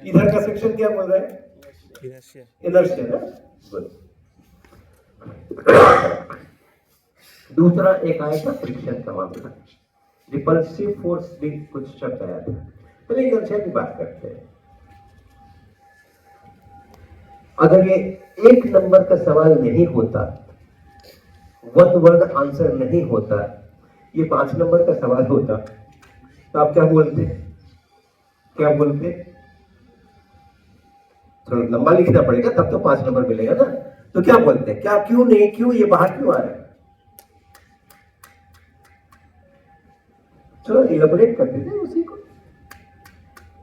इधर का सेक्शन क्या बोल रहा है? Inertia. इनर्शिया ना। गुड। दूसरा एक आएगा फ्रिक्शन का मामला, रिपल्सिव फोर्स भी कुछ शब्द आया था। पहले इनर्शिया की बात करते हैं। अगर ये एक नंबर का सवाल नहीं होता, वन वर्ड आंसर नहीं होता, ये 5 नंबर का सवाल होता, तो आप क्या बोलते? थोड़ा लंबा लिखना पड़ेगा, तब तो 5 नंबर मिलेगा ना। तो क्या बोलते हैं? क्या, क्यों नहीं, क्यों ये बाहर क्यों आ रहा है? चलो इलेबोरेट करते थे उसी को।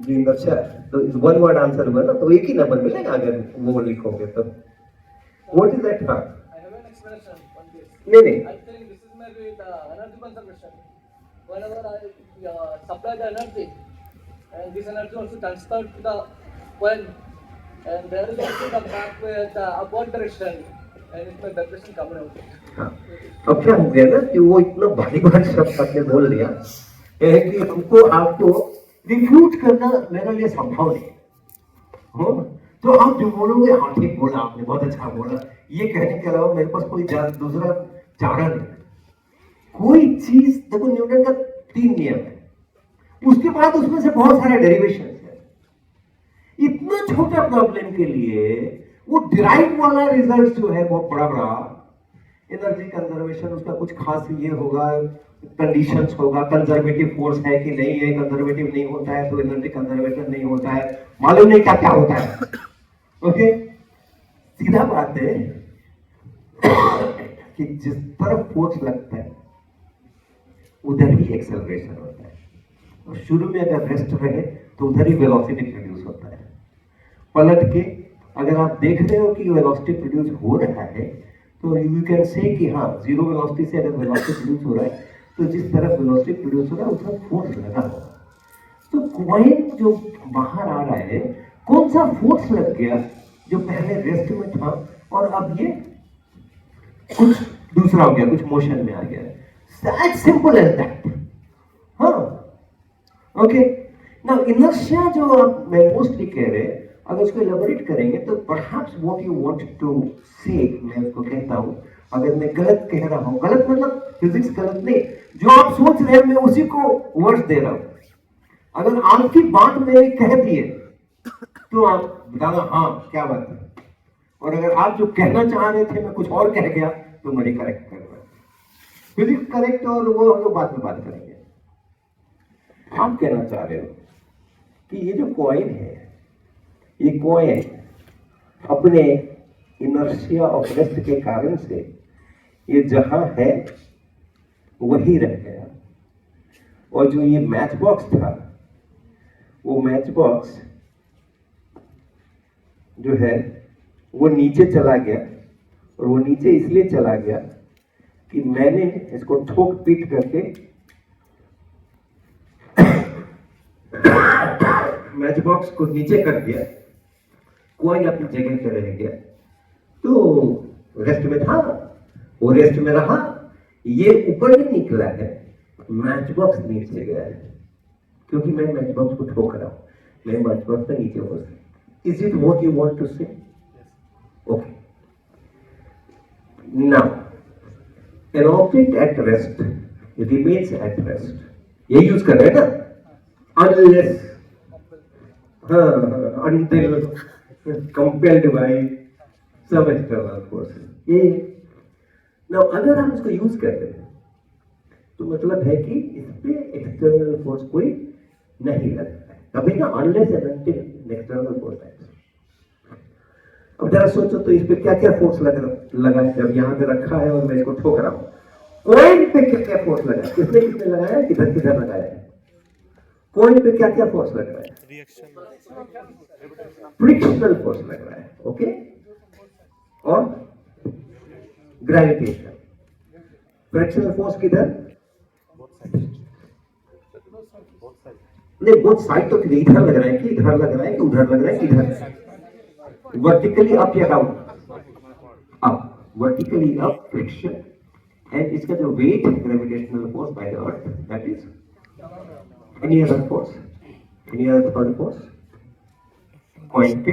जी अच्छा, तो इस वन वर्ड आंसर हुआ ना, तो एक ही नंबर मिलेगा अगर वो लिखोगे तो। What is that? हाँ, I have an explanation on this. नहीं I think this is maybe the energy conservation. Whenever I supply the energy, and this energy also transferred to the coil, and there is also the back with the upward direction, and it's my vibration coming out. हाँ। अब क्या हो गया ना कि वो इतना भारी भारी शब्द आपने बोल दिया कि हमको आपको रिफ्यूट करना मेरे लिए संभव नहीं। हो तो आप जो बोलोगे, हाँ ठीक बोला आपने, बहुत अच्छा बोला, ये कहने के अलावा मेरे पास कोई दूसरा चारा नहीं। कोई चीज देखो, न्यूटन का 3 नियम है, उसके बाद उसमें से बहुत सारे डेरिवेशन है। इतना छोटा प्रॉब्लम के लिए वो डिराइव वाला रिजल्ट जो है बहुत बड़ा बड़ा, एनर्जी कंजर्वेशन, उसका कुछ खास ये होगा, कंडीशंस होगा, कंजर्वेटिव फोर्स है कि नहीं है, कंजर्वेटिव नहीं होता है तो एनर्जी कंजर्वेशन नहीं होता है, मालूम नहीं क्या क्या होता है। ओके, सीधा बात है कि जिस तरफ फोर्स लगता है उधर ही एक्सेलरेशन होता है, और शुरू में अगर रेस्ट रहे तो उधर ही वेलोसिटी प्रोड्यूस होता है। पलट के अगर आप देख रहे हो कि वेलोसिटी प्रोड्यूस हो रहा है, तो यू कैन से कि हाँ, जीरो वेलोसिटी से अगर वेलोसिटी प्रोड्यूस हो रहा है, तो जिस तरफ वेलोसिटी प्रोड्यूस हो रहा है उस तरफ फोर्स लगा होगा। तो कॉइन जो बाहर आ रहा है, कौन सा फोर्स लग गया जो पहले रेस्ट में था और अब ये कुछ दूसरा हो गया, कुछ मोशन में आ गया। That simple as that. हाँ, ओके। नाउ इनर्शिया जो आप मैं मोस्टली कह रहे हैं, अगर उसको एलाबोरेट करेंगे तो perhaps what you want to say, मैं उसको कहता हूं, अगर मैं गलत कह रहा हूं, गलत मतलब फिजिक्स गलत नहीं, जो आप सोच रहे हैं मैं उसी को वर्ड्स दे रहा हूं। अगर आपकी बात मैंने कह दी है तो आप बताना हाँ क्या बात है, और अगर आप जो कहना चाह रहे थे मैं कुछ और कह गया तो मुझे करेक्ट करना। फिजिक्स करेक्ट और वो हम लोग बाद में बात करेंगे। आप कहना चाह रहे हो कि ये जो कॉइन है, ये कॉइन अपने इनर्शिया ऑफ रेस्ट के कारण से ये जहां है वही रह गया, और जो ये मैच बॉक्स था, वो मैच बॉक्स जो है वो नीचे चला गया, और वो नीचे इसलिए चला गया कि मैंने इसको ठोक पीट करके मैच बॉक्स को नीचे कर दिया, कॉइन अपनी जगह पे रह गया, तो रेस्ट में था, वो रेस्ट में रहा, ये ऊपर नहीं निकला है, मैच बॉक्स नीचे गया है, क्योंकि मैं मैच बॉक्स को ठोक रहा हूं, मैं मैच बॉक्स का नीचे हो सकता। Is it what you want to say? Okay, now an object at rest remains at rest, ये यूज कर रहे हैं ना, unless until compelled by some external force। ये now अगर हम इसको यूज करते हैं तो मतलब है कि इस पे एक्सटर्नल फोर्स कोई नहीं लगता है, तभी ना unless and until external force है। अब जरा सोचो तो इस पे क्या क्या फोर्स लगा है, जब यहाँ पे रखा है और मैं इसको ठोक रहा हूँ, कॉइन पे क्या क्या फोर्स लगा है, किसने किसने लगाया, किधर किधर लगाया है, कॉइन पे क्या क्या फोर्स लग रहा है, फ्रिक्शनल फोर्स लग रहा है, ओके, और ग्रेविटेशन। फ्रिक्शनल फोर्स किधर, नहीं बोथ साइड, तो इधर लग रहा है कि इधर लग रहा है कि उधर लग रहा है कि इधर, वर्टिकली अप या down, up, vertically up friction, and इसका जो वेट है gravitational force by the earth, that is any other force, any other third force, coin पे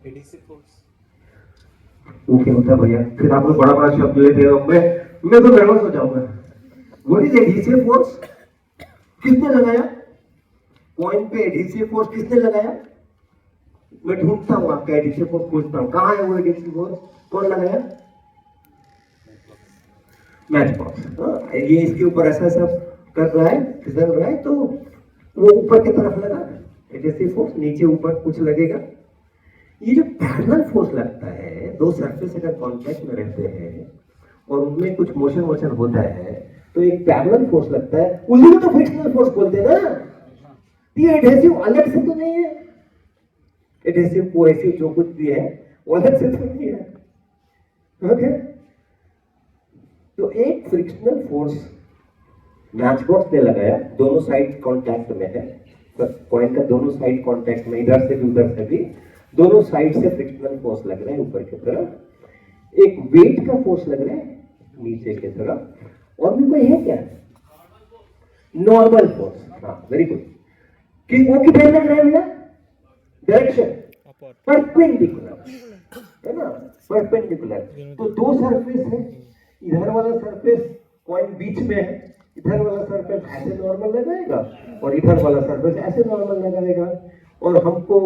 एडीसी फोर्स। वो क्या होता है भैया, फिर आप लोग बड़ा बड़ा शब्द लेते हो, मैं तो नर्वस हो जाऊंगा। व्हाट इज एडहेसिव फोर्स, किसने लगाया कॉइन पे, एडहेसिव फोर्स किसने लगाया, मैं ढूंढता हूँ आपका एडहेसिव फोर्स, पूछता हूँ कहाँ है वो एडहेसिव फोर्स, कौन लगाया, मैच बॉक्स। ये इसके ऊपर ऐसा ऐसा कर रहा है, फिसल रहा है, तो वो ऊपर की तरफ लगा, एडहेसिव फोर्स, नीचे ऊपर कुछ लगेगा। ये जो पैरेलल फोर्स लगता है, दो सरफेस अगर कांटेक्ट में रहते हैं और उनमें कुछ मोशन वोशन होता है, तो एक पैरेलल फोर्स लगता है, उसी को तो फ्रिक्शनल फोर्स बोलते हैं ना। ये एडहेसिव अलग से तो नहीं है, एडहेसिव कोहेसिव जो कुछ भी है वो अलग से तो नहीं है, ओके। तो एक फ्रिक्शनल फोर्स मैच बॉक्स ने लगाया, दोनों साइड कांटेक्ट में है, कॉइन का दोनों साइड कांटेक्ट में, इधर से भी उधर से भी, दोनों साइड से फ्रिक्शनल फोर्स लग रहा है ऊपर की तरफ, एक वेट का फोर्स लग रहा है नीचे की तरफ, और भी कोई है क्या, नॉर्मल फोर्स, हाँ वेरी गुड, कि वो किधर लग रहा है भैया, डायरेक्शन परपेंडिकुलर, है ना, परपेंडिकुलर। तो दो सरफेस है, इधर वाला सरफेस कॉइन बीच में है, इधर वाला सरफेस ऐसे नॉर्मल लगाएगा और इधर वाला सरफेस ऐसे नॉर्मल लगाएगा, और हमको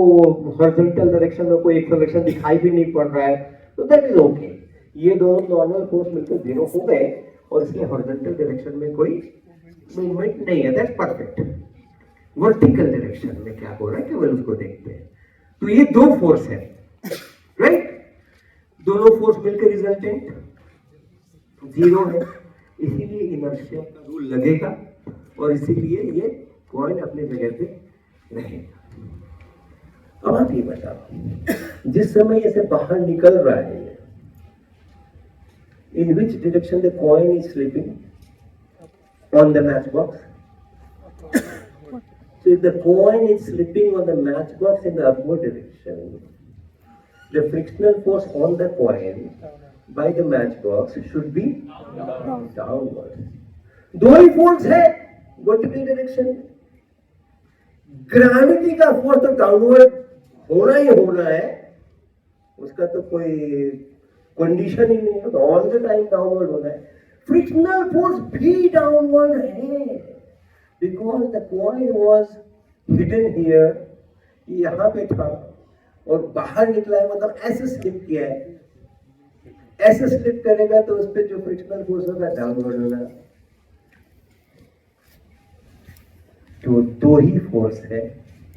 हॉरिजॉन्टल डायरेक्शन में कोई एक्सेलरेशन दिखाई भी नहीं पड़ रहा है, तो दैट इज ओके। ये दोनों नॉर्मल फोर्स मिलकर जीरो हो गए और इसलिए हॉरिजॉन्टल डायरेक्शन में कोई मूवमेंट नहीं है, दैट्स परफेक्ट। वर्टिकल डायरेक्शन में क्या हो रहा है केवल उसको देखते हैं। तो ये दो फोर्स है, राइट, दोनों फोर्स मिलकर रिजल्टेंट जीरो है, इसीलिए इनर्शिया का रूल लगेगा और इसीलिए ये कॉइन अपनी जगह पे रहेगा। अब आप ये बताओ, जिस समय ये से बाहर निकल रहा है, in which direction the coin is slipping on the match box? So if the coin is slipping on the matchbox in the upward direction, the frictional force on the coin by the matchbox should be downward. दो ही फोर्स है वर्टिकल डायरेक्शन में, ग्रेविटी का फोर्स तो डाउनवर्ड होना ही होना है, उसका तो कोई कंडीशन ही नहीं है, तो ऑल द टाइम डाउनवर्ड होना है। फ्रिक्शनल फोर्स भी डाउनवर्ड है, because the coin was hidden here, यहां पे था और बाहर निकला है, मतलब ऐसे स्लिप किया है, ऐसे स्लिप करेगा तो उस पर जो फ्रिक्शनल फोर्स होगा डाउनवर्ड होना। तो दो ही फोर्स है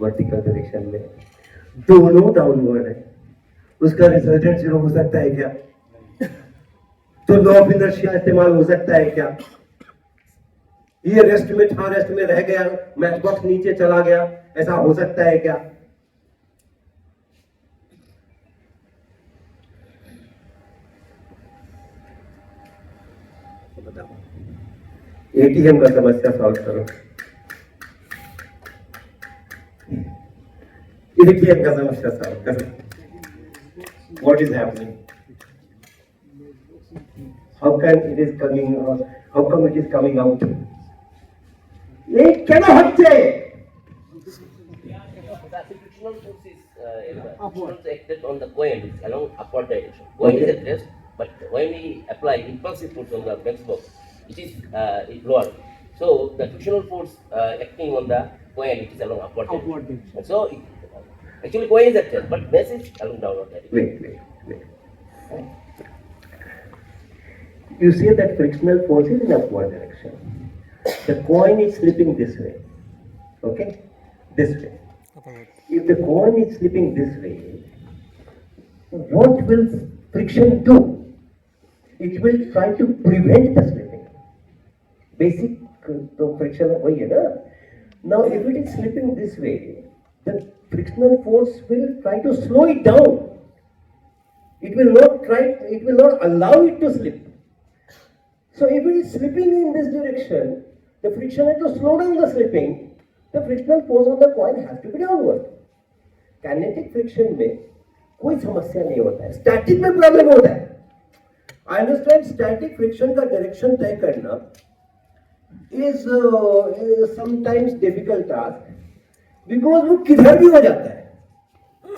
वर्टिकल डायरेक्शन में, दोनों डाउनवर्ड है, उसका रिजल्टेंट जीरो हो सकता है क्या? तो लॉ ऑफ इनर्शिया इस्तेमाल हो सकता है क्या? ये रेस्ट में था, रेस्ट में रह गया, मैच बॉक्स नीचे चला गया, ऐसा हो सकता है क्या? बताओ। एटीएम का समस्या सॉल्व करो। एटीएम का समस्या सॉल्व करो। What is happening? How can it is coming or how come it is coming out? ये केन হচ্ছে? The frictional force is frictional acted on the coin is along upward direction. Coin is at rest, but when we apply impulsive force on the bench box, it is lower. So the frictional force acting on the coin, it is along upward direction. So actually coin is at rest, but bench is along downward direction. Wait. You see that frictional force is in upward direction. The coin is slipping this way. Okay? This way. If the coin is slipping this way, what will friction do? It will try to prevent the slipping. Basic friction वही है ना? Now if it is slipping this way, the frictional force will try to slow it down. It will not allow it to slip. So if it is slipping in this direction, the friction has to slow down the slipping. The frictional force on the coin has to be downward. Kinetic friction में कोई समस्या नहीं होता है, स्टैटिक में प्रॉब्लम होता है. I understand static friction का डायरेक्शन तय करना is sometimes difficult task because वो किधर भी हो जाता है,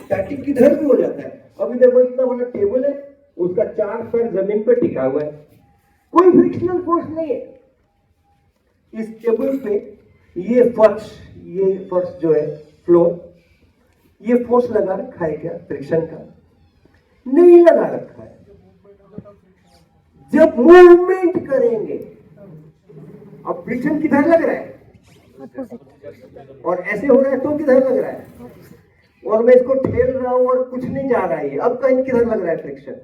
स्टैटिक किधर भी हो जाता है. अभी देखो इतना बड़ा टेबल है, उसका 4 पैर जमीन पे टिका हुआ है, कोई फ्रिक्शनल फोर्स नहीं है. इस टेबल पे ये फर्श जो है फ्लोर, ये फोर्स लगा रखा है क्या फ्रिक्शन का? नहीं लगा रखा है. जब मूवमेंट करेंगे, अब फ्रिक्शन किधर लग रहा है और ऐसे हो रहा है तो किधर लग रहा है, और मैं इसको ठेल रहा हूं और कुछ नहीं जा रहा है, अब कहीं किधर लग रहा है फ्रिक्शन,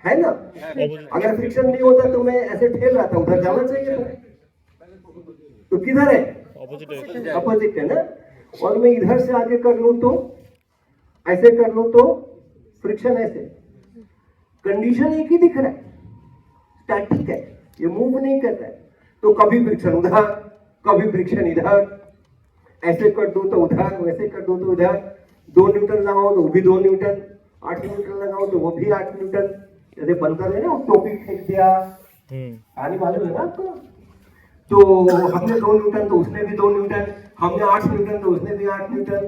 है ना? अगर फ्रिक्शन नहीं होता तो मैं ऐसे ठेल रहा था, उधर जाना चाहिए था, तो किधर है? अपोजिट है ना. और मैं इधर से आगे कर लूं तो ऐसे कर लूं तो फ्रिक्शन ऐसे, कंडीशन एक ही दिख रहा है, स्टैटिक है, ये मूव नहीं कर रहा है. तो कभी फ्रिक्शन उधर, कभी फ्रिक्शन इधर, ऐसे कर दूं तो उधर, वैसे कर दूं तो उधर. 2 न्यूटन लगाओ तो वो भी 2 न्यूटन, 8 न्यूटन लगाओ तो वो भी 8 न्यूटन. जैसे बनकर है ना, टोपी फेंक दिया, आने मालूम है ना आपको, तो हमने 2 न्यूटन तो उसने भी 2 न्यूटन, हमने 8 न्यूटन तो उसने भी 8 न्यूटन.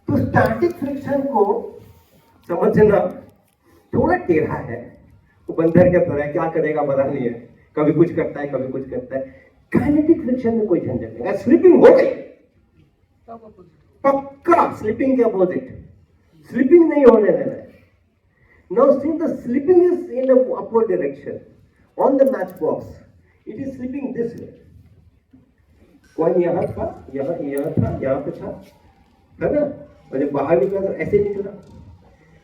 तो स्टैटिक फ्रिक्शन को समझना थोड़ा टेढ़ा है. वो बंदर के तरह क्या करेगा पता नहीं है, कभी कुछ करता है कभी कुछ करता है. काइनेटिक फ्रिक्शन में कोई झंझट नहीं. स्लिपिंग हो गई पक्का, स्लिपिंग के अपोजिट, स्लिपिंग नहीं होने देना है. Now since the slipping is in the upward direction on the matchbox, it is slipping this way. कौन यहाँ था, यहाँ था, यहाँ पे था, है ना? और जब बाहर निकला तो ऐसे निकला.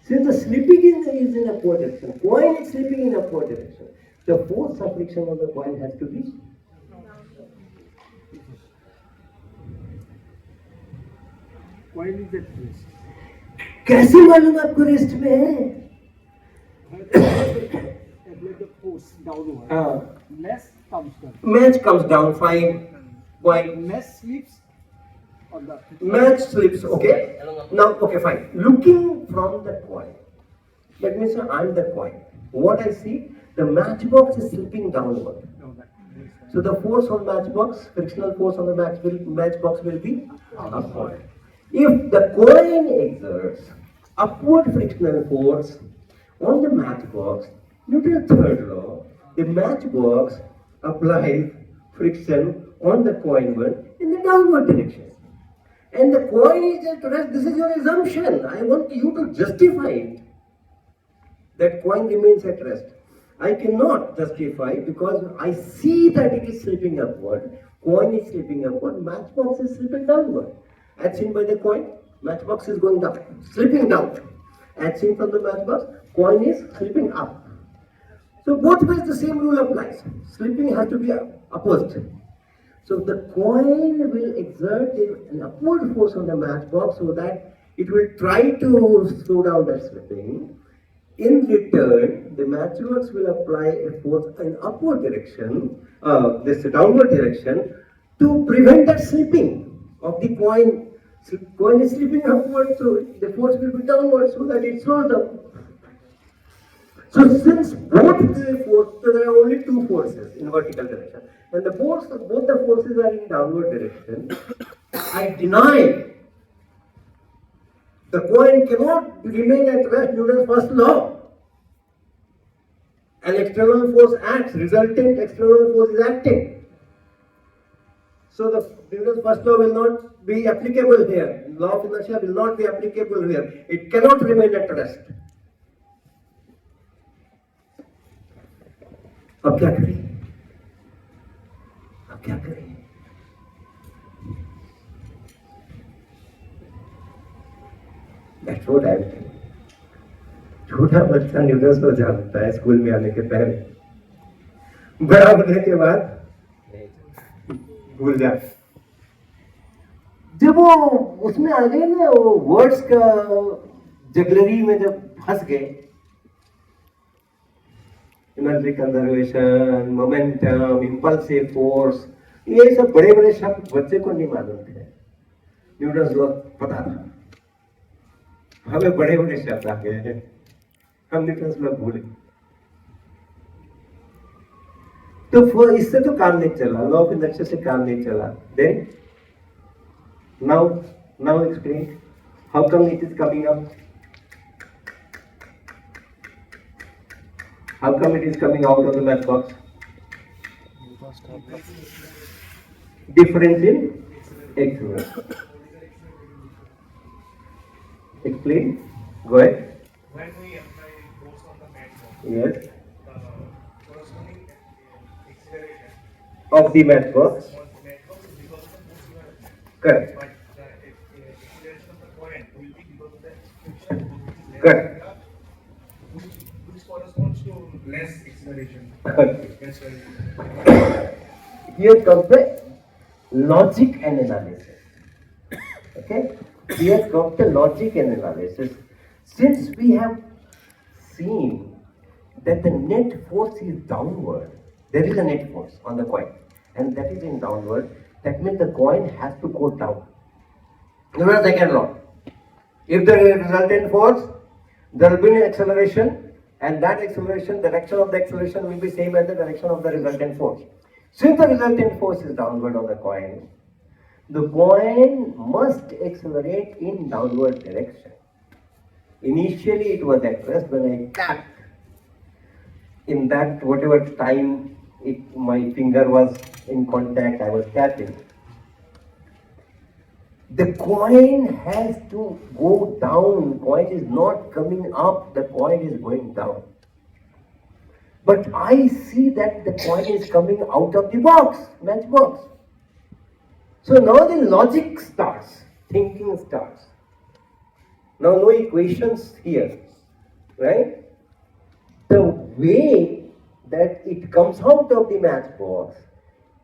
Since the slipping is in upward direction, coin is slipping in upward direction, the force of friction on the coin has to be. Coin is at rest. कैसे मालूम आपको रेस्ट में है? Apply the force downward. Mass comes down. Match comes down, fine. Coin. Mass slips on the. Match slips, okay. Now, okay, fine. Looking from the coin, let me say I'm the coin. What I see, the matchbox is slipping downward. So the force on matchbox, frictional force on the matchbox will be upward. If the coin exerts upward frictional force on the matchbox, Newton's third law, the matchbox applies friction on the coin one in the downward direction. And the coin is at rest. This is your assumption. I want you to justify it. That coin remains at rest. I cannot justify because I see that it is slipping upward. Coin is slipping upward. Matchbox is slipping downward. As seen by the coin, matchbox is going down, slipping down. As seen from the matchbox, coin is slipping up. So both ways the same rule applies. Slipping has to be opposite. So the coin will exert an upward force on the matchbox so that it will try to slow down that slipping. In return, the matchworks will apply a force in upward direction, this downward direction, to prevent that slipping of the coin. Coin is slipping upward, so the force will be downward so that it slows down. So since there are only two forces in vertical direction, and both the forces are in downward direction, I deny the coin cannot remain at rest. Newton's first law. An external force acts, resultant external force is acting. So the Newton's first law will not be applicable here. Law of inertia will not be applicable here. It cannot remain at rest. अब क्या करें? अब क्या करें? That's what I think. छोटा बच्चा न्यूटन को जानता है स्कूल में आने के पहले, बड़ा होने के बाद भूल जा। जब वो उसमें आ गए ना, वो वर्ड्स का जगलरी में जब फंस गए, energy conservation, momentum, impulsive force, ये सब बड़े बड़े शब्द बच्चे को नहीं मालूम थे, न्यूटन लॉ पता था। हमें बड़े बड़े शब्द आ गए हैं, हम न्यूटन लॉ भूले। तो इससे तो काम नहीं चला, लॉ ऑफ इनर्शिया से काम नहीं चला। Then now explain how come it is coming up, how come it is coming out of the matchbox? Difference in acceleration. Explain. Go ahead. When we apply force on the matchbox, Yes. the corresponding acceleration Of the matchbox. on the matchbox is because of the force you are applying. Correct. But the acceleration of the coin will be because of the friction which is there. Correct. Which corresponds to less acceleration. Okay. That's why. Here comes the logic and analysis. Okay. Here comes the logic and analysis. Since we have seen that the net force is downward, there is a net force on the coin, and that is in downward. That means the coin has to go down. Remember the second law. If there is a resultant force, there will be an acceleration, and that acceleration, the direction of the acceleration will be same as the direction of the resultant force. Since the resultant force is downward on the coin must accelerate in downward direction. Initially it was at rest when I tapped. In that whatever time my finger was in contact, I was tapping. The coin has to go down. Coin is not coming up, the coin is going down. But I see that the coin is coming out of the box, matchbox. So now the logic starts, thinking starts. Now no equations here, right? The way that it comes out of the matchbox,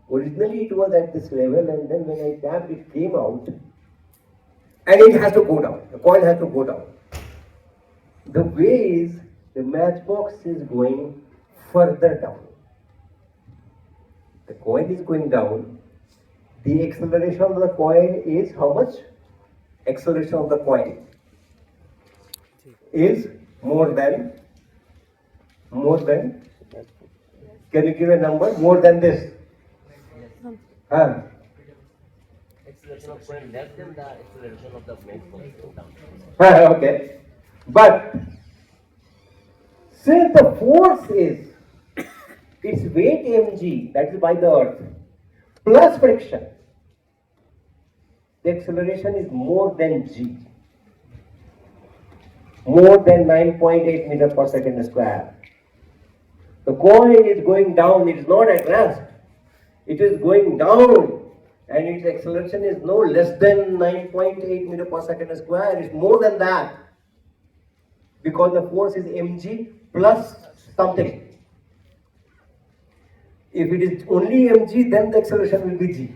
originally it was at this level, and then when I tapped it came out, and it has to go down, the coin has to go down. The way is, the matchbox is going further down. The coin is going down. The acceleration of the coin is how much? Acceleration of the coin is more than, can you give a number? More than this? Acceleration of coin less than the acceleration of the matchbox down. Okay. But since the force is its weight mg, that is by the earth, plus friction, the acceleration is more than g, more than 9.8 meters per second square. The coin is going down, it is not at rest, it is going down, and its acceleration is no less than 9.8 meters per second square, it is more than that, because the force is mg plus something. If it is only mg, then the acceleration will be g.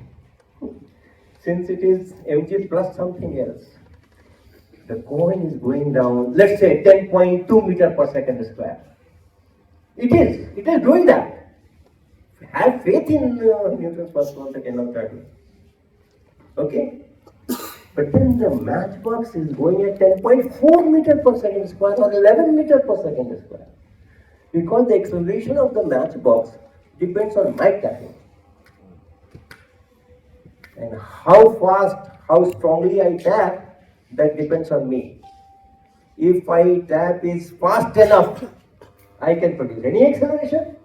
Since it is mg plus something else, the coin is going down, let's say 10.2 meter per second square. It is doing that. Have faith in Newton's first law, second law, third law. Okay? But then the matchbox is going at 10.4 meter per second square or 11 meter per second square. Because the acceleration of the matchbox depends on my tapping. And how fast, how strongly I tap, that depends on me. If I tap is fast enough, I can produce any acceleration.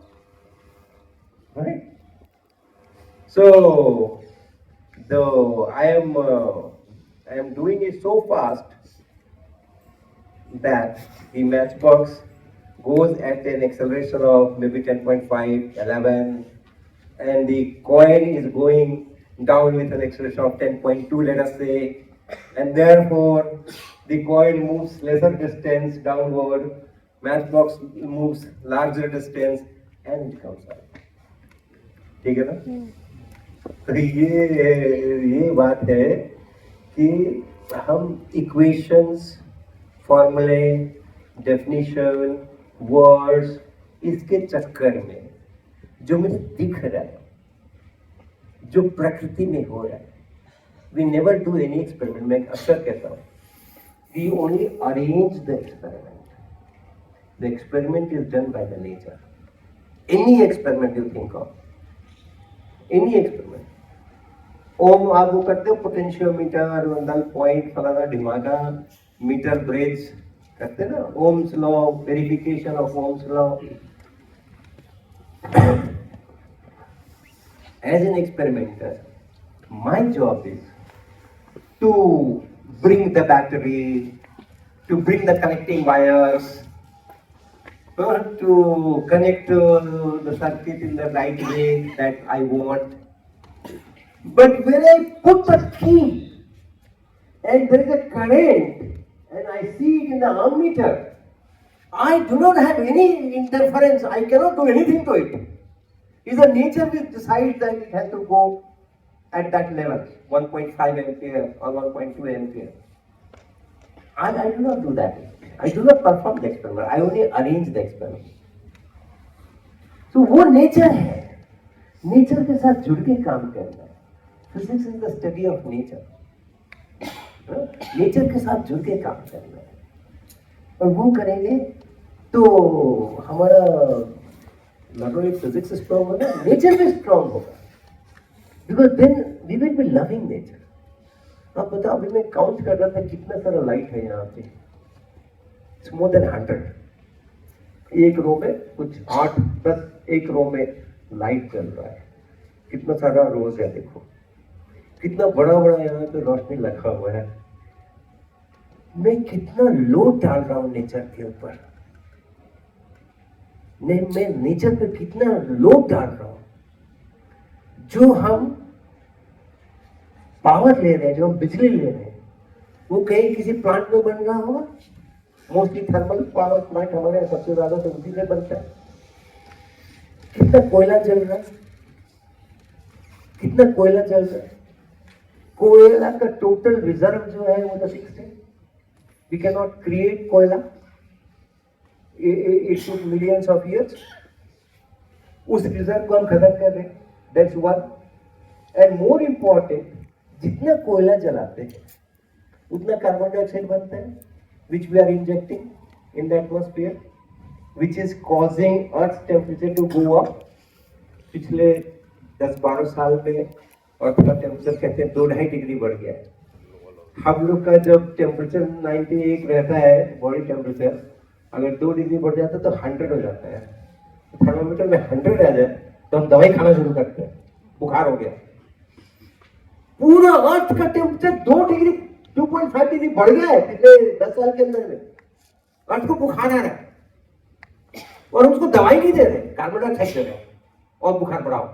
Right? So, though I am doing it so fast that the matchbox goes at an acceleration of maybe 10.5, 11, and the coin is going down with an acceleration of 10.2, let us say, and therefore the coin moves lesser distance downward, matchbox moves larger distance, and it comes out. ठीक है ना? तो ये बात है कि हम इक्वेशंस, फॉर्मूले, डेफिनेशन, वर्ड्स, इसके चक्कर में जो मुझे दिख रहा है, जो प्रकृति में हो रहा है, we never do any experiment. मैं अक्सर कहता हूँ, we only arrange the experiment. The experiment is done by the nature. Any experiment you think of, any experiment. ओम आप वो करते हो, पोटेंशियोमीटर, नल पॉइंट, फलाना ढिमाका, मीटर ब्रिज करते ना, Ohm's law, verification of Ohm's law. As an experimenter, my job is to bring the battery, to bring the connecting wires, to connect the circuit in the right way that I want. But when I put the key and there is a current and I see it in the ammeter, I do not have any interference. I cannot do anything to it. It's the nature which decides that it has to go at that level, 1.5 ampere or 1.2 ampere. I do not do that. I do not perform the experiment. I only arrange the experiment. So वो nature है. Nature के साथ जुड़ के काम करना है. Physics is the study of nature. Nature के साथ जुड़ के काम करना है. और वो करेंगे तो हमारा not only physics is strong होगा, nature भी strong होगा. Because then we will be loving nature. आप बताओ, अभी मैं काउंट कर रहा था कितना सारा लाइट है यहाँ पे. It's more than 100. एक रो में कुछ 8-10 एक रो में लाइट चल रहा है. कितना सारा रोज है, देखो कितना बड़ा बड़ा यहाँ पे रोशनी लगा हुआ है. मैं कितना लोड डाल रहा हूँ नेचर के ऊपर. मैं नेचर पे कितना लोड डाल रहा हूँ. जो हम पावर ले रहे हैं, जो हम बिजली ले रहे हैं, वो कहीं किसी प्लांट में बन रहा होगा. मोस्टली थर्मल पावर प्लांट हमारे सबसे ज्यादा तो उसी से बनता है. कितना कोयला जल रहा है, कितना कोयला जल रहा है. कोयला का टोटल रिजर्व जो है वो तो 6 है. वी कैन नॉट क्रिएट कोयला. It took millions of years. उस रिजर्व को हम खत्म कर रहे हैं. That's one. And more important, जितना कोयला जलाते हैं उतना कार्बन डाइऑक्साइड बनता है, which we are injecting in the atmosphere, which is causing Earth's temperature to go up. पिछले 10-12 साल में अर्थ का टेम्परेचर कहते हैं 2-2.5 डिग्री बढ़ गया है. हम लोग का जब टेम्परेचर 98 रहता है बॉडी टेम्परेचर, अगर 2 डिग्री बढ़ जाता है तो 100 हो जाता है. थर्मामीटर में 100 आ जाए तो हम दवाई खाना शुरू करते हैं, बुखार हो गया. पूरा अर्थ का टेम्परेचर 2.5 डिग्री बढ़ गया है पिछले 10 साल के अंदर में. अर्थ को बुखार आ रहा है और हम उसको दवाई नहीं दे रहे, कार्बन डाइऑक्साइड दे रहे हैं और बुखार बढ़ाओ.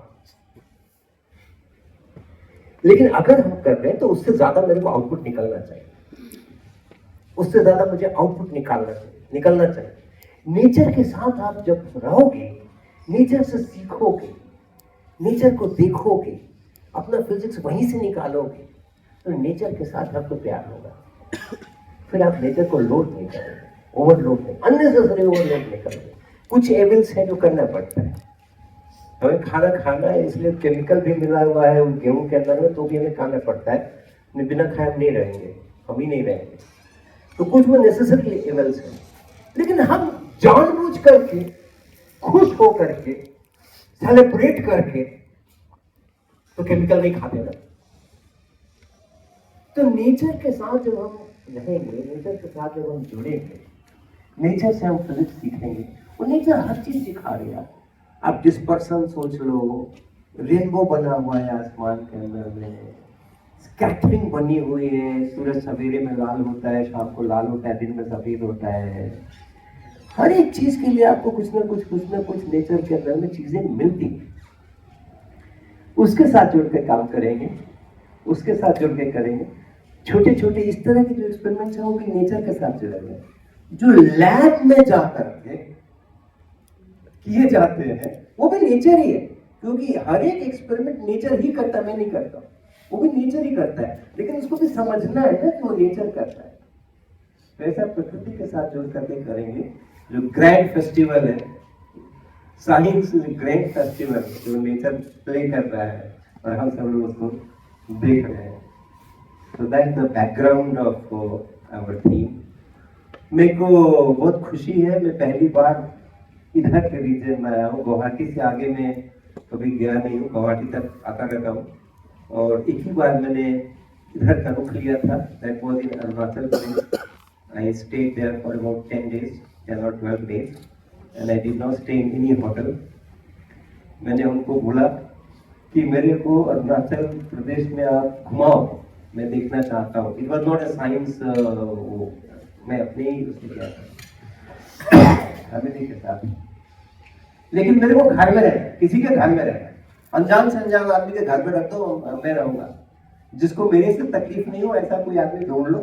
लेकिन अगर हम कर रहे हैं तो उससे ज्यादा मेरे को आउटपुट निकलना चाहिए. उससे ज्यादा मुझे आउटपुट निकलना चाहिए. नेचर के साथ आप जब रहोगे, नेचर से सीखोगे, नेचर को देखोगे, अपना फिजिक्स वहीं से निकालोगे, तो नेचर के साथ आपको प्यार होगा. फिर आप नेचर को लोड नहीं करोगे, ओवरलोड नहीं, अननेसेसरी ओवरलोड नहीं करोगे। कुछ एविल्स है जो करना पड़ता है। हमें खाना खाना है, इसलिए केमिकल भी मिला हुआ है गेहूं के अंदर में, तो भी हमें खाना पड़ता है, नहीं बिना खाए हम नहीं रहेंगे, हम ही नहीं रहेंगे। तो कुछ वो नेसेसरी एविल्स है, लेकिन हम जानबूझ करके, खुश हो करके, सेलिब्रेट करके तो केमिकल नहीं खाते ना। तो नेचर के साथ जब हम रहेंगे, नेचर के साथ जब हम जुड़ेंगे, नेचर से हम फिजिक्स सीखेंगे, और नेचर हर चीज सिखा रही है। आप डिस्पर्सन सोच लो, रेनबो बना हुआ है आसमान के अंदर में, स्कैटरिंग बनी हुई है, सूरज सवेरे में लाल होता है, शाम को लाल होता है, दिन में सफेद होता है। हर एक चीज के लिए आपको कुछ ना कुछ नेचर के अंदर में चीजें मिलती हैं। उसके साथ जुड़ के काम करेंगे, उसके साथ जुड़ के करेंगे। छोटे छोटे इस तरह के जो एक्सपेरिमेंट्स हैं वो भी नेचर के साथ जुड़ेंगे। जो लैब में जाकर के किए जाते हैं वो भी नेचर ही है, क्योंकि हर एक एक्सपेरिमेंट नेचर ही करता है, मैं नहीं करता, वो भी नेचर ही करता है। लेकिन उसको भी समझना है ना कि वो नेचर करता है। तो ऐसा प्रकृति के साथ जुड़ करके करेंगे। जो ग्रैंड फेस्टिवल है, साइंस ग्रैंड फेस्टिवल, जो नेचर प्ले कर रहा है और हम सब लोग उसको देख रहे हैं। So that's the background of our theme. मेरे को बहुत खुशी है, मैं पहली बार इधर के रीजन में आया हूँ। गुवाहाटी से आगे मैं कभी गया नहीं हूँ, गुवाहाटी तक आता रहता हूँ, और एक ही बार मैंने इधर का रुख लिया था, that was in Arunachal Pradesh. I stayed there for about 10 days, 10 or 12 days, and I did not stay in any hotel. मैंने उनको बोला कि मेरे को अरुणाचल प्रदेश में आप घुमाओ, मैं देखना चाहता हूँ। It was not a science, मैं अपने ही उससे गया था फैमिली के साथ। लेकिन मेरे को घर में रहना, किसी के घर में रहना, अनजान से अनजान आदमी के घर में रखता हूँ, मैं रहूंगा। जिसको मेरे से तकलीफ नहीं हो ऐसा कोई आदमी ढूंढ लो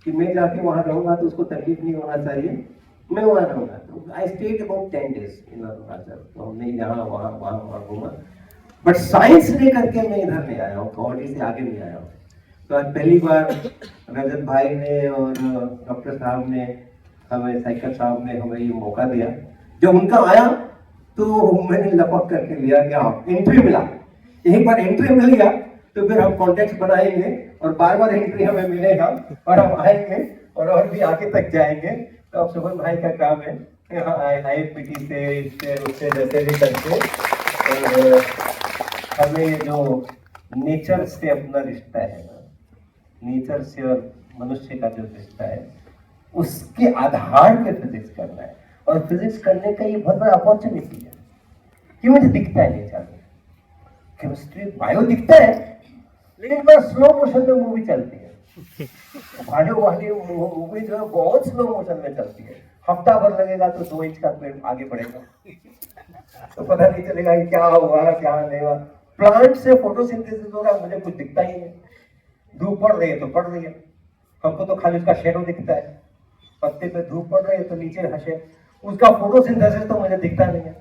कि मैं जाके वहां रहूंगा तो उसको तकलीफ नहीं होना चाहिए, मैं वहां रहूंगा। तो आई स्टेड अबाउट 10 days इन अरुणाचल। तो हमने यहाँ वहाँ घूमा, बट साइंस लेकर के मैं इधर नहीं आया हूँ, गुवाहाटी से आगे नहीं आया हूँ। तो आज पहली बार रजत भाई ने और डॉक्टर साहब ने हमें, साइकिल साहब ने हमें ये मौका दिया। जब उनका आया तो मैंने लपक करके लिया कि हाँ एंट्री मिला। एक बार एंट्री मिल गया तो फिर हम कॉन्टेक्ट बनाएंगे और बार बार एंट्री हमें मिलेगा और हम आएंगे और भी आगे तक जाएंगे। तो अब सुमन भाई का काम है IFPT से इससे उससे जैसे भी करके और हमें जो नेचर से अपना रिश्ता है, नेचर से और मनुष्य का जो रिश्ता है, उसके आधार पे फिजिक्स करना है। और फिजिक्स करने का ये बहुत बड़ा अपॉर्चुनिटी है कि मुझे दिखता है नेचर में, केमिस्ट्री बायो दिखता है, लेकिन बड़ा स्लो मोशन में मूवी चलती है। बायो वाली मूवी जो है बहुत स्लो मोशन में चलती है। हफ्ता भर लगेगा तो 2 इंच का पेड़ आगे बढ़ेगा, तो पता नहीं चलेगा कि क्या हुआ क्या नहीं हुआ। प्लांट से फोटोसिंथेसिस हो रहा है, मुझे कुछ दिखता ही नहीं। धूप पड़ रही है तो पड़ रही है, हमको तो खाली उसका शेडो दिखता है। पत्ते पे धूप पड़ रही है तो नीचे हंसे, उसका फोटोसिंथेसिस तो मुझे दिखता नहीं है।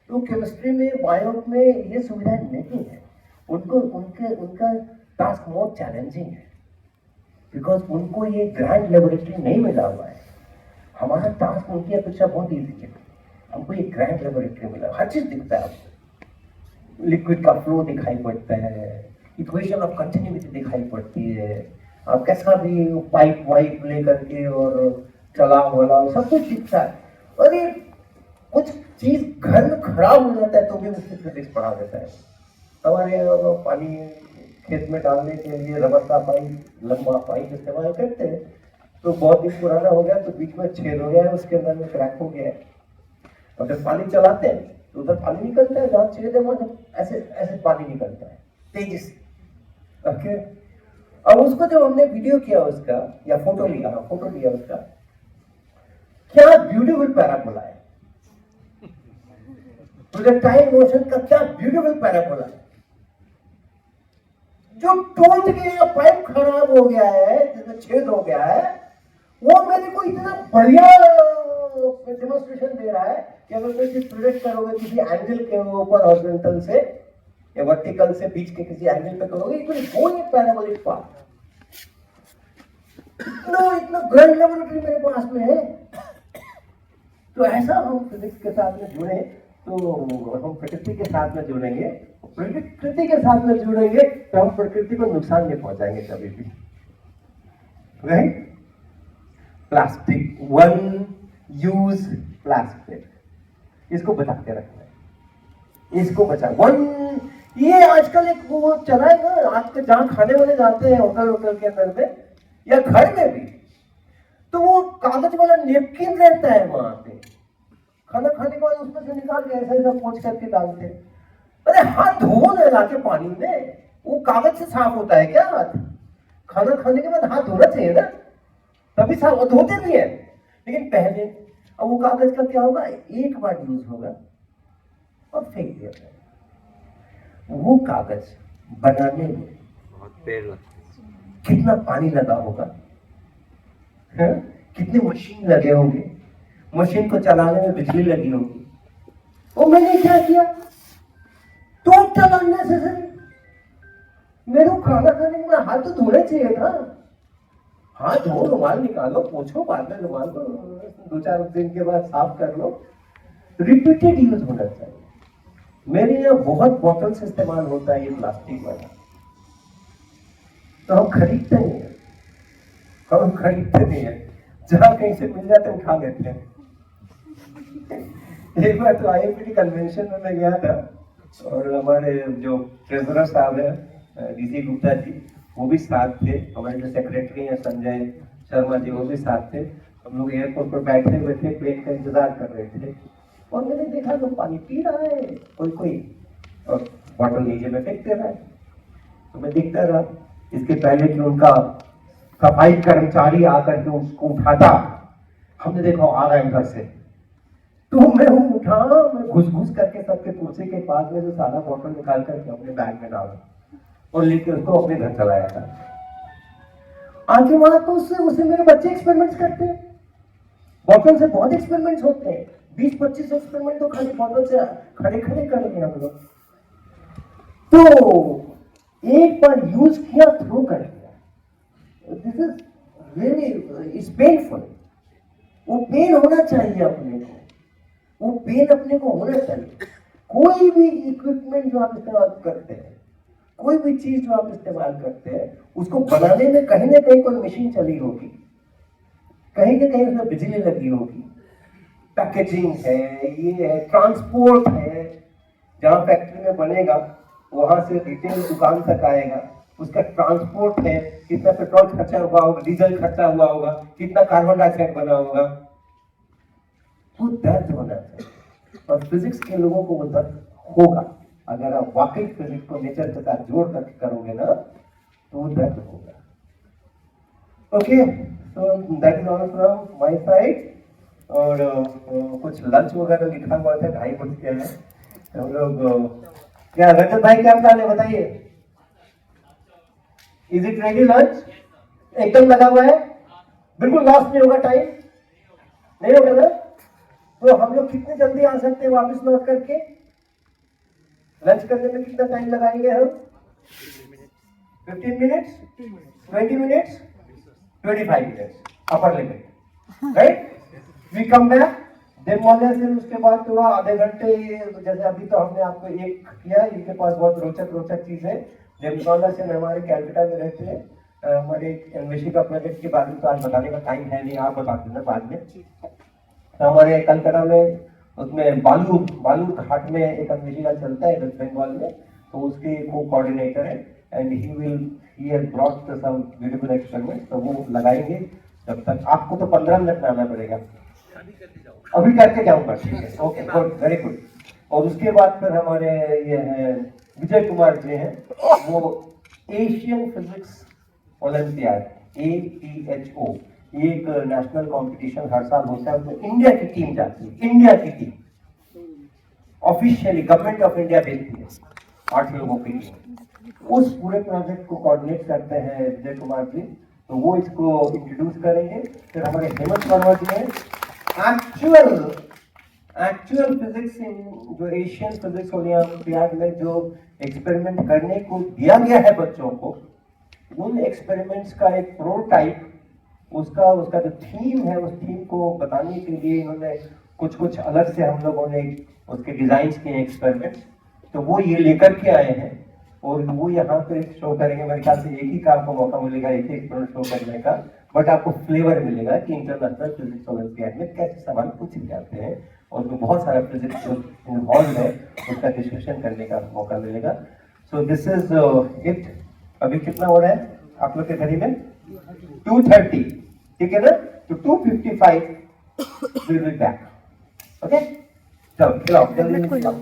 तो केमिस्ट्री में, बायो में ये सुविधा नहीं है। उनका टास्क बहुत चैलेंजिंग है, बिकॉज उनको ये ग्रैंड लेबोरेटरी नहीं मिला हुआ है। हमारा टास्क उनकी अपेक्षा बहुत ईजी है। हमको ये ग्रैंड लेबोरेटरी मिला, हर चीज दिखता है आपको। लिक्विड का फ्लो दिखाई पड़ता है, इक्वेशन ऑफ कंटिन्यूटी दिखाई पड़ती है, आप कैसा भी पाइप वाइप लेकर के और चला वाला सब कुछ दिखता है। और ये कुछ चीज घर में खराब हो जाता है तो भी उसकी फिजिक्स पढ़ा देता है। हमारे पानी खेत में डालने के लिए रबर का पाइप, लंबा पाइप इस्तेमाल करते हैं, तो बहुत दिन पुराना हो गया तो बीच में छेद हो गया है, उसके अंदर में क्रैक हो गया है। और जब पानी चलाते हैं तो उधर पानी निकलता है, जहाँ छेद है वहाँ ऐसे ऐसे पानी निकलता है तेजी से। ओके, अब उसको जब हमने वीडियो किया उसका या फोटो लिया उसका, क्या ब्यूटीफुल पैराबोला है। प्रोजेक्टाइल मोशन का क्या ब्यूटीफुल पैराबोला है। जो टूट गया पाइप खराब हो गया है, जिसमें छेद हो गया है, वो मेरे को इतना बढ़िया डेमोन्स्ट्रेशन दे रहा है कि अगर कोई चीज प्रोजेक्ट करोगे किसी एंगल के ऊपर, हॉरिजॉन्टल से या वर्टिकल से, बीच के किसी एंगल पे करोगे, it will go in parabolic path. इतना इतना ग्रैंड लेबोरेटरी मेरे पास में है। तो ऐसा हम फिजिक्स के साथ में जुड़े तो हम प्रकृति के साथ में जुड़ेंगे, प्रकृति के साथ में जुड़ेंगे तो हम प्रकृति को नुकसान नहीं पहुंचाएंगे कभी भी, right. Plastic, one use plastic, इसको बचा के रखना है, इसको बचा। वन, ये आजकल एक वो चला है ना, आजकल जहाँ खाने वाले जाते हैं होटल के अंदर में या घर में भी, तो वो कागज वाला नेपकिन रहता है वहां पे, खाना खाने के बाद उसमें से निकाल के ऐसा ऐसा पोंछ करके डालते हैं। अरे हाथ धो ना लाके पानी में, वो कागज से साफ होता है क्या हाथ? खाना खाने के बाद हाथ धोना चाहिए ना, तभी साफ, धोते भी है। लेकिन पहले अब वो कागज का क्या होगा, एक बार यूज होगा और फेंक दिया जाएगा। वो कागज बनाने में कितना पानी लगा होगा, है? कितने मशीन लगे होंगे, मशीन को चलाने में बिजली लगी होगी। और मैंने क्या किया, टोटल अननेसेसरी। मेरे को खाना खाने के बाद हाथ तो धोने चाहिए था, हाथ धो, रुमाल निकालो, पोछो, बाद में रुमाल को 2-4 दिन के बाद साफ कर लो। रिपीटेड यूज होना चाहिए। मेरे यहाँ बहुत बॉटल्स इस्तेमाल होता है ये प्लास्टिक वाला, तो हम खरीदते नहीं है, हम खरीदते नहीं है, जहां कहीं से मिल जाते हैं उठा लेते हैं। एक बार तो IIPT कन्वेंशन में मैं गया था और हमारे जो ट्रेजरर साहब है DC गुप्ता जी, वो भी साथ थे, हमारे जो सेक्रेटरी हैं संजय शर्मा जी, वो भी साथ थे। हम लोग एयरपोर्ट पर बैठे हुए थे, प्लेन का इंतजार कर रहे थे और मैंने देखा लोग पानी पी रहा है, कोई और बॉटल नीचे में फेंक दे रहा है। तो मैं देखता रहा, इसके पहले कि उनका सफाई कर्मचारी आकर के उसको उठाता, हमने देखा आ रहा है उधर से, तो मैं उठा, मैं घुस करके सबके कुर्सी के पास में जो सारा बॉटल निकाल करके अपने बैग में डाला और लेकर उसको अपने घर चलाया था। आगे वहां तो उससे मेरे बच्चे एक्सपेरिमेंट्स करते हैं, बॉटल से बहुत एक्सपेरिमेंट्स होते हैं, 20-25 एक्सपेरिमेंट तो खाली बॉटल से खड़े करेंगे हम लोग। तो एक बार यूज किया, थ्रो कर दिया, this is really is painful. वो पेन होना चाहिए अपने को, वो पेन अपने को होना चाहिए। कोई भी इक्विपमेंट जो आप इस्तेमाल करते हैं, कोई भी चीज जो आप इस्तेमाल करते हैं, उसको बनाने में कहीं ना कहीं कोई मशीन चली होगी, कहीं ना कहीं उसमें बिजली लगी होगी। पैकेजिंग है, ये है, ट्रांसपोर्ट है, जहाँ फैक्ट्री में बनेगा वहां से रिटेल दुकान तक आएगा, उसका ट्रांसपोर्ट है, कितना पेट्रोल खर्चा हुआ होगा, डीजल खर्चा हुआ होगा, कितना कार्बन डाइऑक्साइड बना होगा, वो दर्द होना चाहिए। और फिजिक्स के लोगों को वो दर्द होगा, अगर आप वाकई फिजिक्स को नेचर के साथ जोड़ कर करोगे ना, तो वो दर्द होगा। Okay, so that is all from my side. और कुछ लंच वगैरह लिखा हुआ था, 2:30 बज गए हैं, तो हम लोग क्या रजत भाई क्या प्लान है बताइए? Is it ready lunch? एकदम लगा हुआ है, बिल्कुल लॉस नहीं होगा टाइम, नहीं होगा ना? तो हम लोग कितने जल्दी आ सकते हैं वापस लौट करके? लंच करने में कितना टाइम लगाएंगे हम? 15 minutes, 20 minutes, 25 minutes upper limit, right? We come back, demonstration, उसके बाद तो आधे घंटे, जैसे अभी तो हमने आपको एक किया, इनके पास बहुत रोचक चीज है। डेमोलेशन हमारे कैलकाटा में रहते हैं, हमारे एनवेशी का प्रोजेक्ट के बारे में तो आज बताने का टाइम है नहीं, आप बता देना बाद में। तो हमारे कलकत्ता में उसमें बालू घाट में एक अन्वेषी का चलता है वेस्ट बंगाल में, तो उसके को कोऑर्डिनेटर है and he has brought some beautiful experiment, तो वो लगाएंगे। जब तक आपको तो 15 मिनट में आना पड़ेगा, अभी करके जाऊंगा, ठीक है? Okay, good, very good. और उसके बाद फिर हमारे ये है विजय कुमार जी हैं, वो एशियन फिजिक्स ओलंपियाड APHO, एक नेशनल कंपटीशन हर साल होता है, उसमें इंडिया की टीम जाती है, इंडिया की team officially government of India भेजती है 8 लोगों की टीम। उस पूरे प्रोजेक्ट को कोऑर्डिनेट करते हैं विजय कुमार जी, तो वो इसको इंट्रोड्यूस करेंगे। फिर हमारे हेमंत वर्मा जी हैं, एक्चुअल फिजिक्स इन जो एशियन फिजिक्स ओलंपियाड में जो एक्सपेरिमेंट करने को दिया गया है बच्चों को, उन एक्सपेरिमेंट्स का एक प्रोटोटाइप उसका उसका जो थीम है, उस थीम को बताने के लिए इन्होंने कुछ कुछ अलग से हम लोगों ने उसके डिजाइन किए एक्सपेरिमेंट्स, तो वो ये लेकर के आए हैं और वो यहाँ पे शो करेंगे। मेरे ख्याल से एक ही का आपको मौका मिलेगा एक ही एक्सपेरिमेंट शो करने का, बट आपको फ्लेवर मिलेगा कि इंटरनेशनल फिजिक्स ओलंपियाड में कैसे सवाल पूछे जाते हैं और उसमें बहुत सारा फिजिक्स इन्वॉल्व है, उसका डिस्कशन करने का मौका मिलेगा। So this is it. अभी कितना हो रहा है आप लोग के घड़ी में? 2:30, ठीक है ना? तो 2:55 विल बी बैक। ओके, चलो खिलाओ जल्दी खिलाओ।